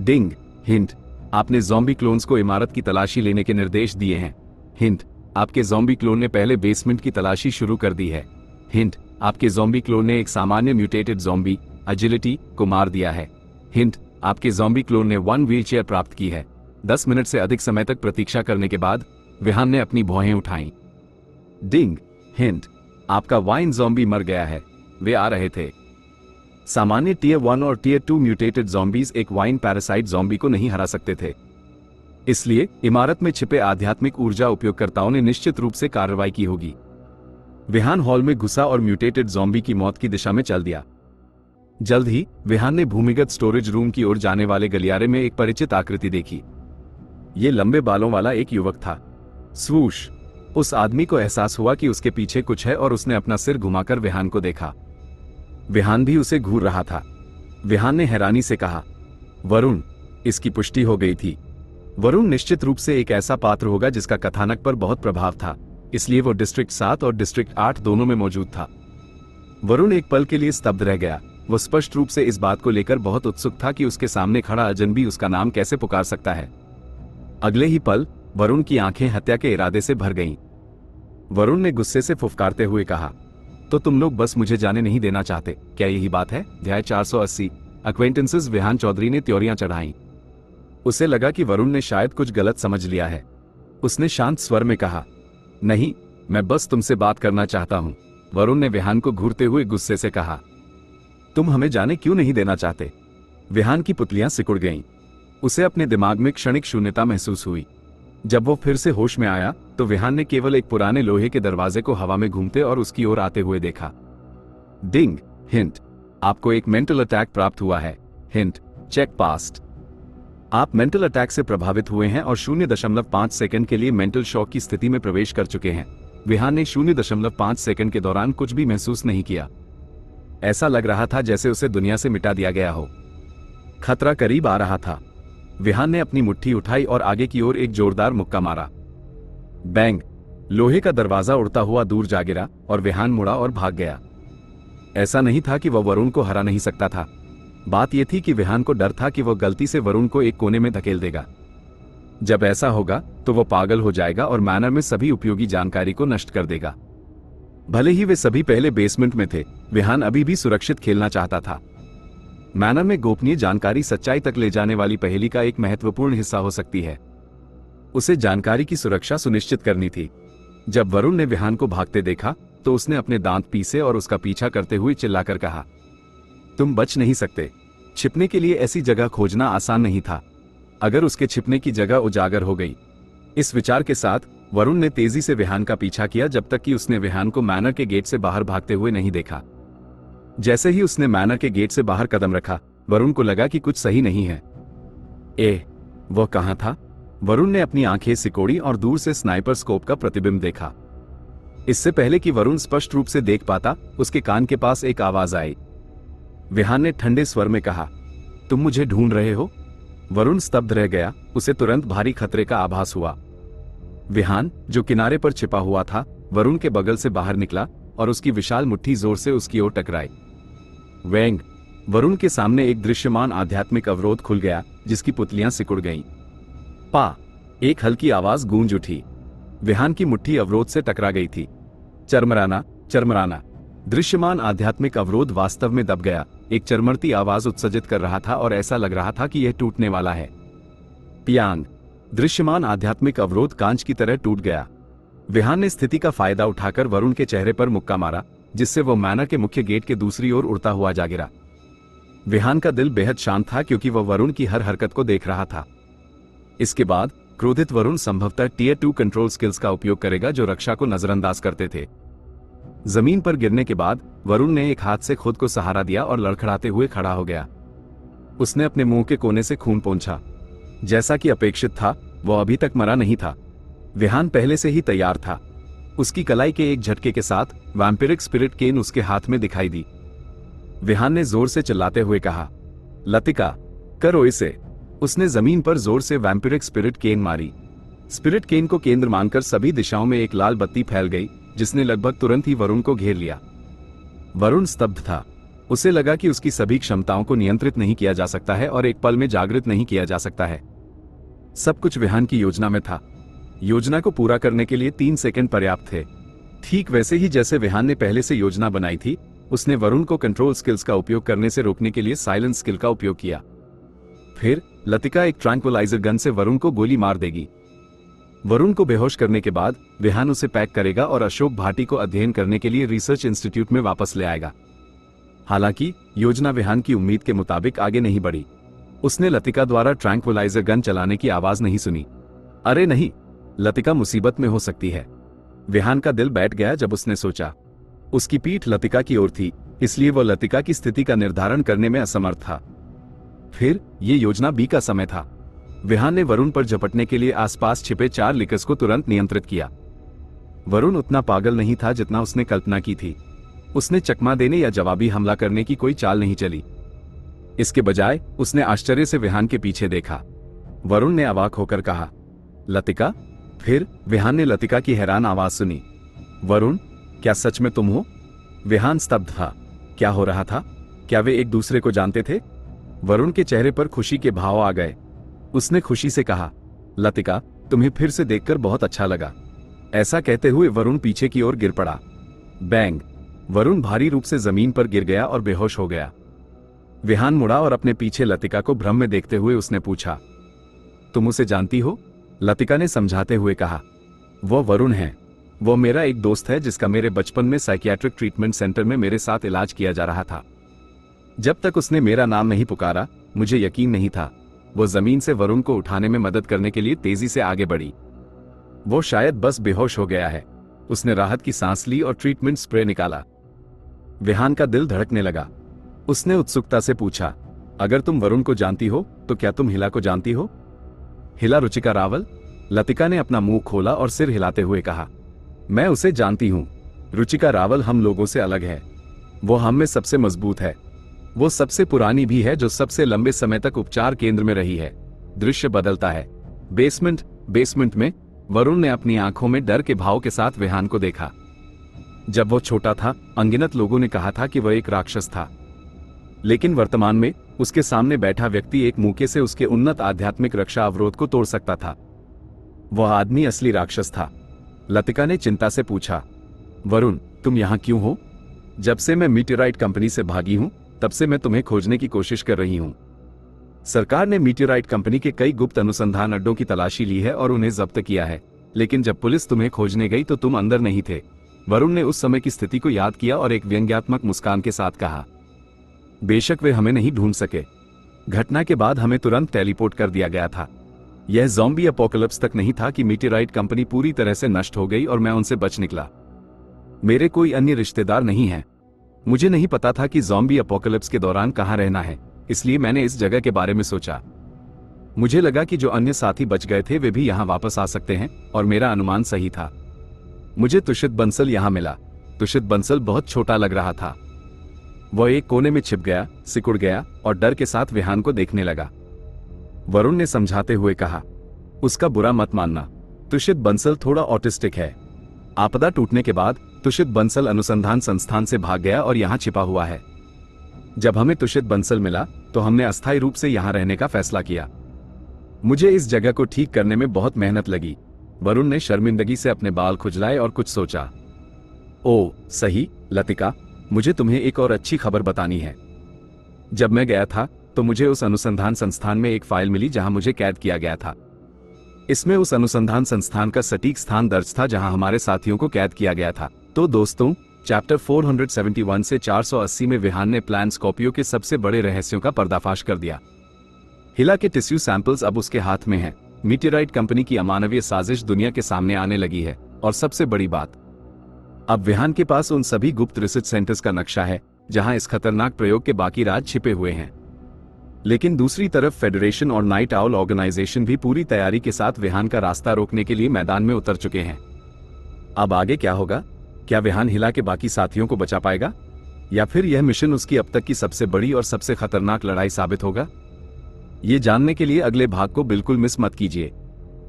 डिंग! हिंट! आपने ज़ॉम्बी क्लोन्स को इमारत की तलाशी लेने के निर्देश दिए हैं। हिंट! आपके ज़ॉम्बी क्लोन ने पहले बेसमेंट की तलाशी शुरू कर दी है। हिंट! आपके ज़ॉम्बी क्लोन ने एक सामान्य म्यूटेटेड ज़ॉम्बी एजिलिटी को मार दिया है। हिंट! आपके ज़ॉम्बी क्लोन ने 1 व्हीलचेयर प्राप्त की है। 10 मिनट से अधिक समय तक प्रतीक्षा करने के बाद विहान ने अपनी भौहें उठाईं। डिंग! हिंट! आपका वाइन ज़ॉम्बी मर गया है। वे आ रहे थे। सामान्य टियर 1 और टियर 2 म्यूटेटेड ज़ॉम्बीज एक वाइन पैरासाइट ज़ॉम्बी को नहीं हरा सकते थे। इसलिए इमारत में छिपे आध्यात्मिक ऊर्जा उपयोगकर्ताओं ने निश्चित रूप से कार्रवाई की होगी। विहान हॉल में घुसा और म्यूटेटेड ज़ॉम्बी की मौत की दिशा में चल दिया। जल्द ही विहान ने भूमिगत स्टोरेज रूम की ओर जाने वाले गलियारे में एक परिचित आकृति देखी। ये लंबे बालों वाला एक युवक था। स्वूश! उस आदमी को एहसास हुआ कि उसके पीछे कुछ है और उसने अपना सिर घुमाकर विहान को देखा। विहान भी उसे घूर रहा था। विहान ने हैरानी से कहा, वरुण! इसकी पुष्टि हो गई थी। वरुण निश्चित रूप से एक ऐसा पात्र होगा जिसका कथानक पर बहुत प्रभाव था, इसलिए वो डिस्ट्रिक्ट 7 और डिस्ट्रिक्ट 8 दोनों में मौजूद था। वरुण एक पल के लिए स्तब्ध रह गया। वो स्पष्ट रूप से इस बात को लेकर बहुत उत्सुक था कि उसके सामने खड़ा अजनबी उसका नाम कैसे पुकार सकता है। अगले ही पल वरुण की आंखें हत्या के इरादे से भर गईं। वरुण ने गुस्से से फुफकारते हुए कहा, तो तुम लोग बस मुझे जाने नहीं देना चाहते, क्या यही बात है? अध्याय 480 एक्वेंटेंसेस। विहान चौधरी ने त्योरियां चढ़ाईं। उसे लगा कि वरुण ने शायद कुछ गलत समझ लिया है। उसने शांत स्वर में कहा, नहीं, मैं बस तुमसे बात करना चाहता हूं। वरुण ने विहान को घूरते हुए गुस्से से कहा, तुम हमें जाने क्यों नहीं देना चाहते? विहान की पुतलियां सिकुड़ गईं। उसे अपने दिमाग में क्षणिक शून्यता महसूस हुई। जब वो फिर से होश में आया तो विहान ने केवल एक पुराने लोहे के दरवाजे को हवा में घूमते और उसकी ओर आते हुए देखा। डिंग! हिंट! आपको एक मेंटल अटैक प्राप्त हुआ है। हिंट! Check passed. आप मेंटल अटैक से प्रभावित हुए हैं और 0.5 सेकंड के लिए मेंटल शॉक की स्थिति में प्रवेश कर चुके हैं। विहान ने 0.5 सेकंड के दौरान कुछ भी महसूस नहीं किया। ऐसा लग रहा था जैसे उसे दुनिया से मिटा दिया गया हो। खतरा करीब आ रहा था। विहान ने अपनी मुट्ठी उठाई और आगे की ओर एक जोरदार मुक्का मारा। बैंग! लोहे का दरवाजा उड़ता हुआ दूर जा गिरा और विहान मुड़ा और भाग गया। ऐसा नहीं था कि वह वरुण को हरा नहीं सकता था। बात यह थी कि विहान को डर था कि वह गलती से वरुण को एक कोने में धकेल देगा। जब ऐसा होगा तो वह पागल हो जाएगा और मैनर में सभी उपयोगी जानकारी को नष्ट कर देगा। भले ही वे सभी पहले बेसमेंट में थे, विहान अभी भी सुरक्षित खेलना चाहता था। मैनर में गोपनीय जानकारी सच्चाई तक ले जाने वाली पहेली का एक महत्वपूर्ण हिस्सा हो सकती है। उसे जानकारी की सुरक्षा सुनिश्चित करनी थी। जब वरुण ने विहान को भागते देखा तो उसने अपने दांत पीसे और उसका पीछा करते हुए चिल्लाकर कहा, तुम बच नहीं सकते। छिपने के लिए ऐसी जगह खोजना आसान नहीं था। अगर उसके छिपने की जगह उजागर हो गई। इस विचार के साथ वरुण ने तेजी से विहान का पीछा किया जब तक कि उसने विहान को मैनर के गेट से बाहर भागते हुए नहीं देखा। जैसे ही उसने मैनर के गेट से बाहर कदम रखा, वरुण को लगा कि कुछ सही नहीं है। वह कहां था? वरुण ने अपनी आंखें सिकोड़ी और दूर से स्नाइपर स्कोप का प्रतिबिंब देखा। इससे पहले कि वरुण स्पष्ट रूप से देख पाता, उसके कान के पास एक आवाज आई। विहान ने ठंडे स्वर में कहा, तुम मुझे ढूंढ रहे हो? वरुण स्तब्ध रह गया। उसे तुरंत भारी खतरे का आभास हुआ। विहान, जो किनारे पर छिपा हुआ था, वरुण के बगल से बाहर निकला और उसकी विशाल मुट्ठी जोर से उसकी ओर टकराई। वेंग! वरुण के सामने एक दृश्यमान आध्यात्मिक अवरोध खुल गया जिसकी पुतलियां सिकुड़ गईं। पा! एक हल्की आवाज गूंज उठी। विहान की मुट्ठी अवरोध से टकरा गई थी। चरमराना, चरमराना। दृश्यमान आध्यात्मिक अवरोध वास्तव में दब गया। एक चरमरती आवाज उत्सर्जित कर रहा था और ऐसा लग रहा था कि यह टूटने वाला है। पियांग! दृश्यमान आध्यात्मिक अवरोध कांच की तरह टूट गया। विहान ने स्थिति का फायदा उठाकर वरुण के चेहरे पर मुक्का मारा, जिससे वह मैनर के मुख्य गेट के दूसरी ओर उड़ता हुआ जा गिरा। विहान का दिल बेहद शांत था क्योंकि वह वरुण की हर हरकत को देख रहा था। इसके बाद क्रोधित वरुण संभवतः टियर 2 कंट्रोल स्किल्स का उपयोग करेगा जो रक्षा को नजरअंदाज करते थे। जमीन पर गिरने के बाद वरुण ने एक हाथ से खुद को सहारा दिया और लड़खड़ाते हुए खड़ा हो गया। उसने अपने मुंह के कोने से खून पोंछा। जैसा कि अपेक्षित था, वह अभी तक मरा नहीं था। विहान पहले से ही तैयार था। उसकी कलाई के एक झटके के साथ वैम्पिरिक स्पिरिट केन उसके हाथ में दिखाई दी। विहान ने जोर से चिल्लाते हुए कहा, लतिका, करो इसे। उसने जमीन पर जोर से वैम्पिरिक स्पिरिट केन मारी। स्पिरिट केन को केंद्र मानकर सभी दिशाओं में एक लाल बत्ती फैल गई, जिसने लगभग तुरंत ही वरुण को घेर लिया। वरुण स्तब्ध था। उसे लगा कि उसकी सभी क्षमताओं को नियंत्रित नहीं किया जा सकता है और एक पल में जागृत नहीं किया जा सकता है। सब कुछ विहान की योजना में था। योजना को पूरा करने के लिए 3 सेकंड पर्याप्त थे। ठीक वैसे ही जैसे विहान ने पहले से योजना बनाई थी, उसने वरुण को कंट्रोल स्किल्स का उपयोग करने से रोकने के लिए साइलेंस स्किल का उपयोग किया। फिर लतिका एक ट्रैंक्विलाइजर गन से वरुण को गोली मार देगी। वरुण को बेहोश करने के बाद विहान उसे पैक करेगा और अशोक भाटी को अध्ययन करने के लिए रिसर्च इंस्टीट्यूट में वापस ले आएगा। हालांकि योजना विहान की उम्मीद के मुताबिक आगे नहीं बढ़ी। उसने लतिका द्वारा ट्रैंक्विलाइजर गन चलाने की आवाज नहीं सुनी। अरे नहीं, लतिका मुसीबत में हो सकती है। विहान का दिल बैठ गया जब उसने सोचा। उसकी पीठ लतिका की ओर थी, इसलिए वह लतिका की स्थिति का निर्धारण करने में असमर्थ था। फिर ये योजना बी का समय था। विहान ने वरुण पर झपटने के लिए आसपास छिपे 4 लिकर्स को तुरंत नियंत्रित किया। वरुण उतना पागल नहीं था जितना उसने कल्पना की थी। उसने चकमा देने या जवाबी हमला करने की कोई चाल नहीं चली। इसके बजाय उसने आश्चर्य से विहान के पीछे देखा। वरुण ने अवाक होकर कहा, लतिका? फिर विहान ने लतिका की हैरान आवाज सुनी। वरुण, क्या सच में तुम हो? विहान स्तब्ध था। क्या हो रहा था? क्या वे एक दूसरे को जानते थे? वरुण के चेहरे पर खुशी के भाव आ गए। उसने खुशी से कहा, लतिका, तुम्हें फिर से देखकर बहुत अच्छा लगा। ऐसा कहते हुए वरुण पीछे की ओर गिर पड़ा। बैंग! वरुण भारी रूप से जमीन पर गिर गया और बेहोश हो गया। विहान मुड़ा और अपने पीछे लतिका को भ्रम में देखते हुए उसने पूछा, तुम उसे जानती हो? लतिका ने समझाते हुए कहा, वो वरुण है। वो मेरा एक दोस्त है जिसका मेरे बचपन में साइकियाट्रिक ट्रीटमेंट सेंटर में मेरे साथ इलाज किया जा रहा था। जब तक उसने मेरा नाम नहीं पुकारा, मुझे यकीन नहीं था। वो जमीन से वरुण को उठाने में मदद करने के लिए तेजी से आगे बढ़ी। वो शायद बस बेहोश हो गया है। उसने राहत की सांस ली और ट्रीटमेंट स्प्रे निकाला। विहान का दिल धड़कने लगा। उसने उत्सुकता से पूछा, अगर तुम वरुण को जानती हो तो क्या तुम हिला को जानती हो? हिला रुचिका रावल? लतिका ने अपना मुंह खोला और सिर हिलाते हुए कहा, मैं उसे जानती हूँ। रुचिका रावल हम लोगों से अलग है। वो हम में सबसे मजबूत है। वो सबसे पुरानी भी है जो सबसे लंबे समय तक उपचार केंद्र में रही है। दृश्य बदलता है। बेसमेंट में वरुण ने अपनी आंखों में डर के भाव के साथ विहान को देखा। जब वो छोटा था, अनगिनत लोगों ने कहा था कि वह एक राक्षस था, लेकिन वर्तमान में उसके सामने बैठा व्यक्ति एक मूके से उसके उन्नत आध्यात्मिक रक्षा अवरोध को तोड़ सकता था। वह आदमी असली राक्षस था। लतिका ने चिंता से पूछा, वरुण, तुम यहां क्यों हो? जब से मैं मीटेराइट कंपनी से भागी हूं, तब से मैं तुम्हें खोजने की कोशिश कर रही हूं। सरकार ने मीटेराइट कंपनी के कई गुप्त अनुसंधान अड्डों की तलाशी ली है और उन्हें जब्त किया है, लेकिन जब पुलिस तुम्हें खोजने गई तो तुम अंदर नहीं थे। वरुण ने उस समय की स्थिति को याद किया और एक व्यंग्यात्मक मुस्कान के साथ कहा, बेशक वे हमें नहीं ढूंढ सके। घटना के बाद हमें तुरंत टेलीपोर्ट कर दिया गया था। यह ज़ॉम्बी अपोकलिप्स तक नहीं था कि मीटेराइट कंपनी पूरी तरह से नष्ट हो गई और मैं उनसे बच निकला। मेरे कोई अन्य रिश्तेदार नहीं हैं। मुझे नहीं पता था कि ज़ॉम्बी अपोकलिप्स के दौरान कहां रहना है, इसलिए मैंने इस जगह के बारे में सोचा। मुझे लगा कि जो अन्य साथी बच गए थे वे भी यहां वापस आ सकते हैं, और मेरा अनुमान सही था। मुझे तुषित बंसल यहां मिला। तुषित बंसल बहुत छोटा लग रहा था। वह एक कोने में छिप गया, सिकुड़ गया और डर के साथ विहान को देखने लगा। वरुण ने समझाते हुए कहा, उसका बुरा मत मानना। तुषित बंसल थोड़ा ऑटिस्टिक है। आपदा टूटने के बाद तुषित बंसल अनुसंधान संस्थान से भाग गया और यहां छिपा हुआ है। जब हमें तुषित बंसल मिला तो हमने अस्थायी रूप से यहां रहने का फैसला किया। मुझे इस जगह को ठीक करने में बहुत मेहनत लगी। वरुण ने शर्मिंदगी से अपने बाल खुजलाए और कुछ सोचा। ओह सही लतिका, मुझे तुम्हें एक और अच्छी खबर बतानी है। जब मैं गया था तो मुझे उस अनुसंधान संस्थान में एक फाइल मिली जहां मुझे कैद किया गया था। इसमें उस अनुसंधान संस्थान का सटीक स्थान दर्ज था जहां हमारे साथियों को कैद किया गया था। तो दोस्तों, चैप्टर 471 से 480 में विहान ने प्लान स्कॉर्पियो के सबसे बड़े रहस्यों का पर्दाफाश कर दिया। हिला के टिश्यू सैंपल्स अब उसके हाथ में हैं। मीटेराइट कंपनी की अमानवीय साजिश दुनिया के सामने आने लगी है, और सबसे बड़ी बात, अब विहान के पास उन सभी गुप्त रिसर्च सेंटर्स का नक्शा है जहां इस खतरनाक प्रयोग के बाकी राज छिपे हुए हैं। लेकिन दूसरी तरफ फेडरेशन और नाइट आउल ऑर्गेनाइजेशन भी पूरी तैयारी के साथ विहान का रास्ता रोकने के लिए मैदान में उतर चुके हैं। अब आगे क्या होगा? क्या विहान हिला के बाकी साथियों को बचा पाएगा, या फिर यह मिशन उसकी अब तक की सबसे बड़ी और सबसे खतरनाक लड़ाई साबित होगा? ये जानने के लिए अगले भाग को बिल्कुल मिस मत कीजिए।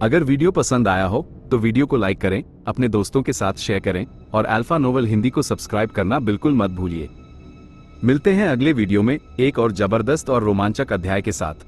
अगर वीडियो पसंद आया हो तो वीडियो को लाइक करें, अपने दोस्तों के साथ शेयर करें और अल्फा नोवेल हिंदी को सब्सक्राइब करना बिल्कुल मत भूलिए। मिलते हैं अगले वीडियो में एक और जबरदस्त और रोमांचक अध्याय के साथ।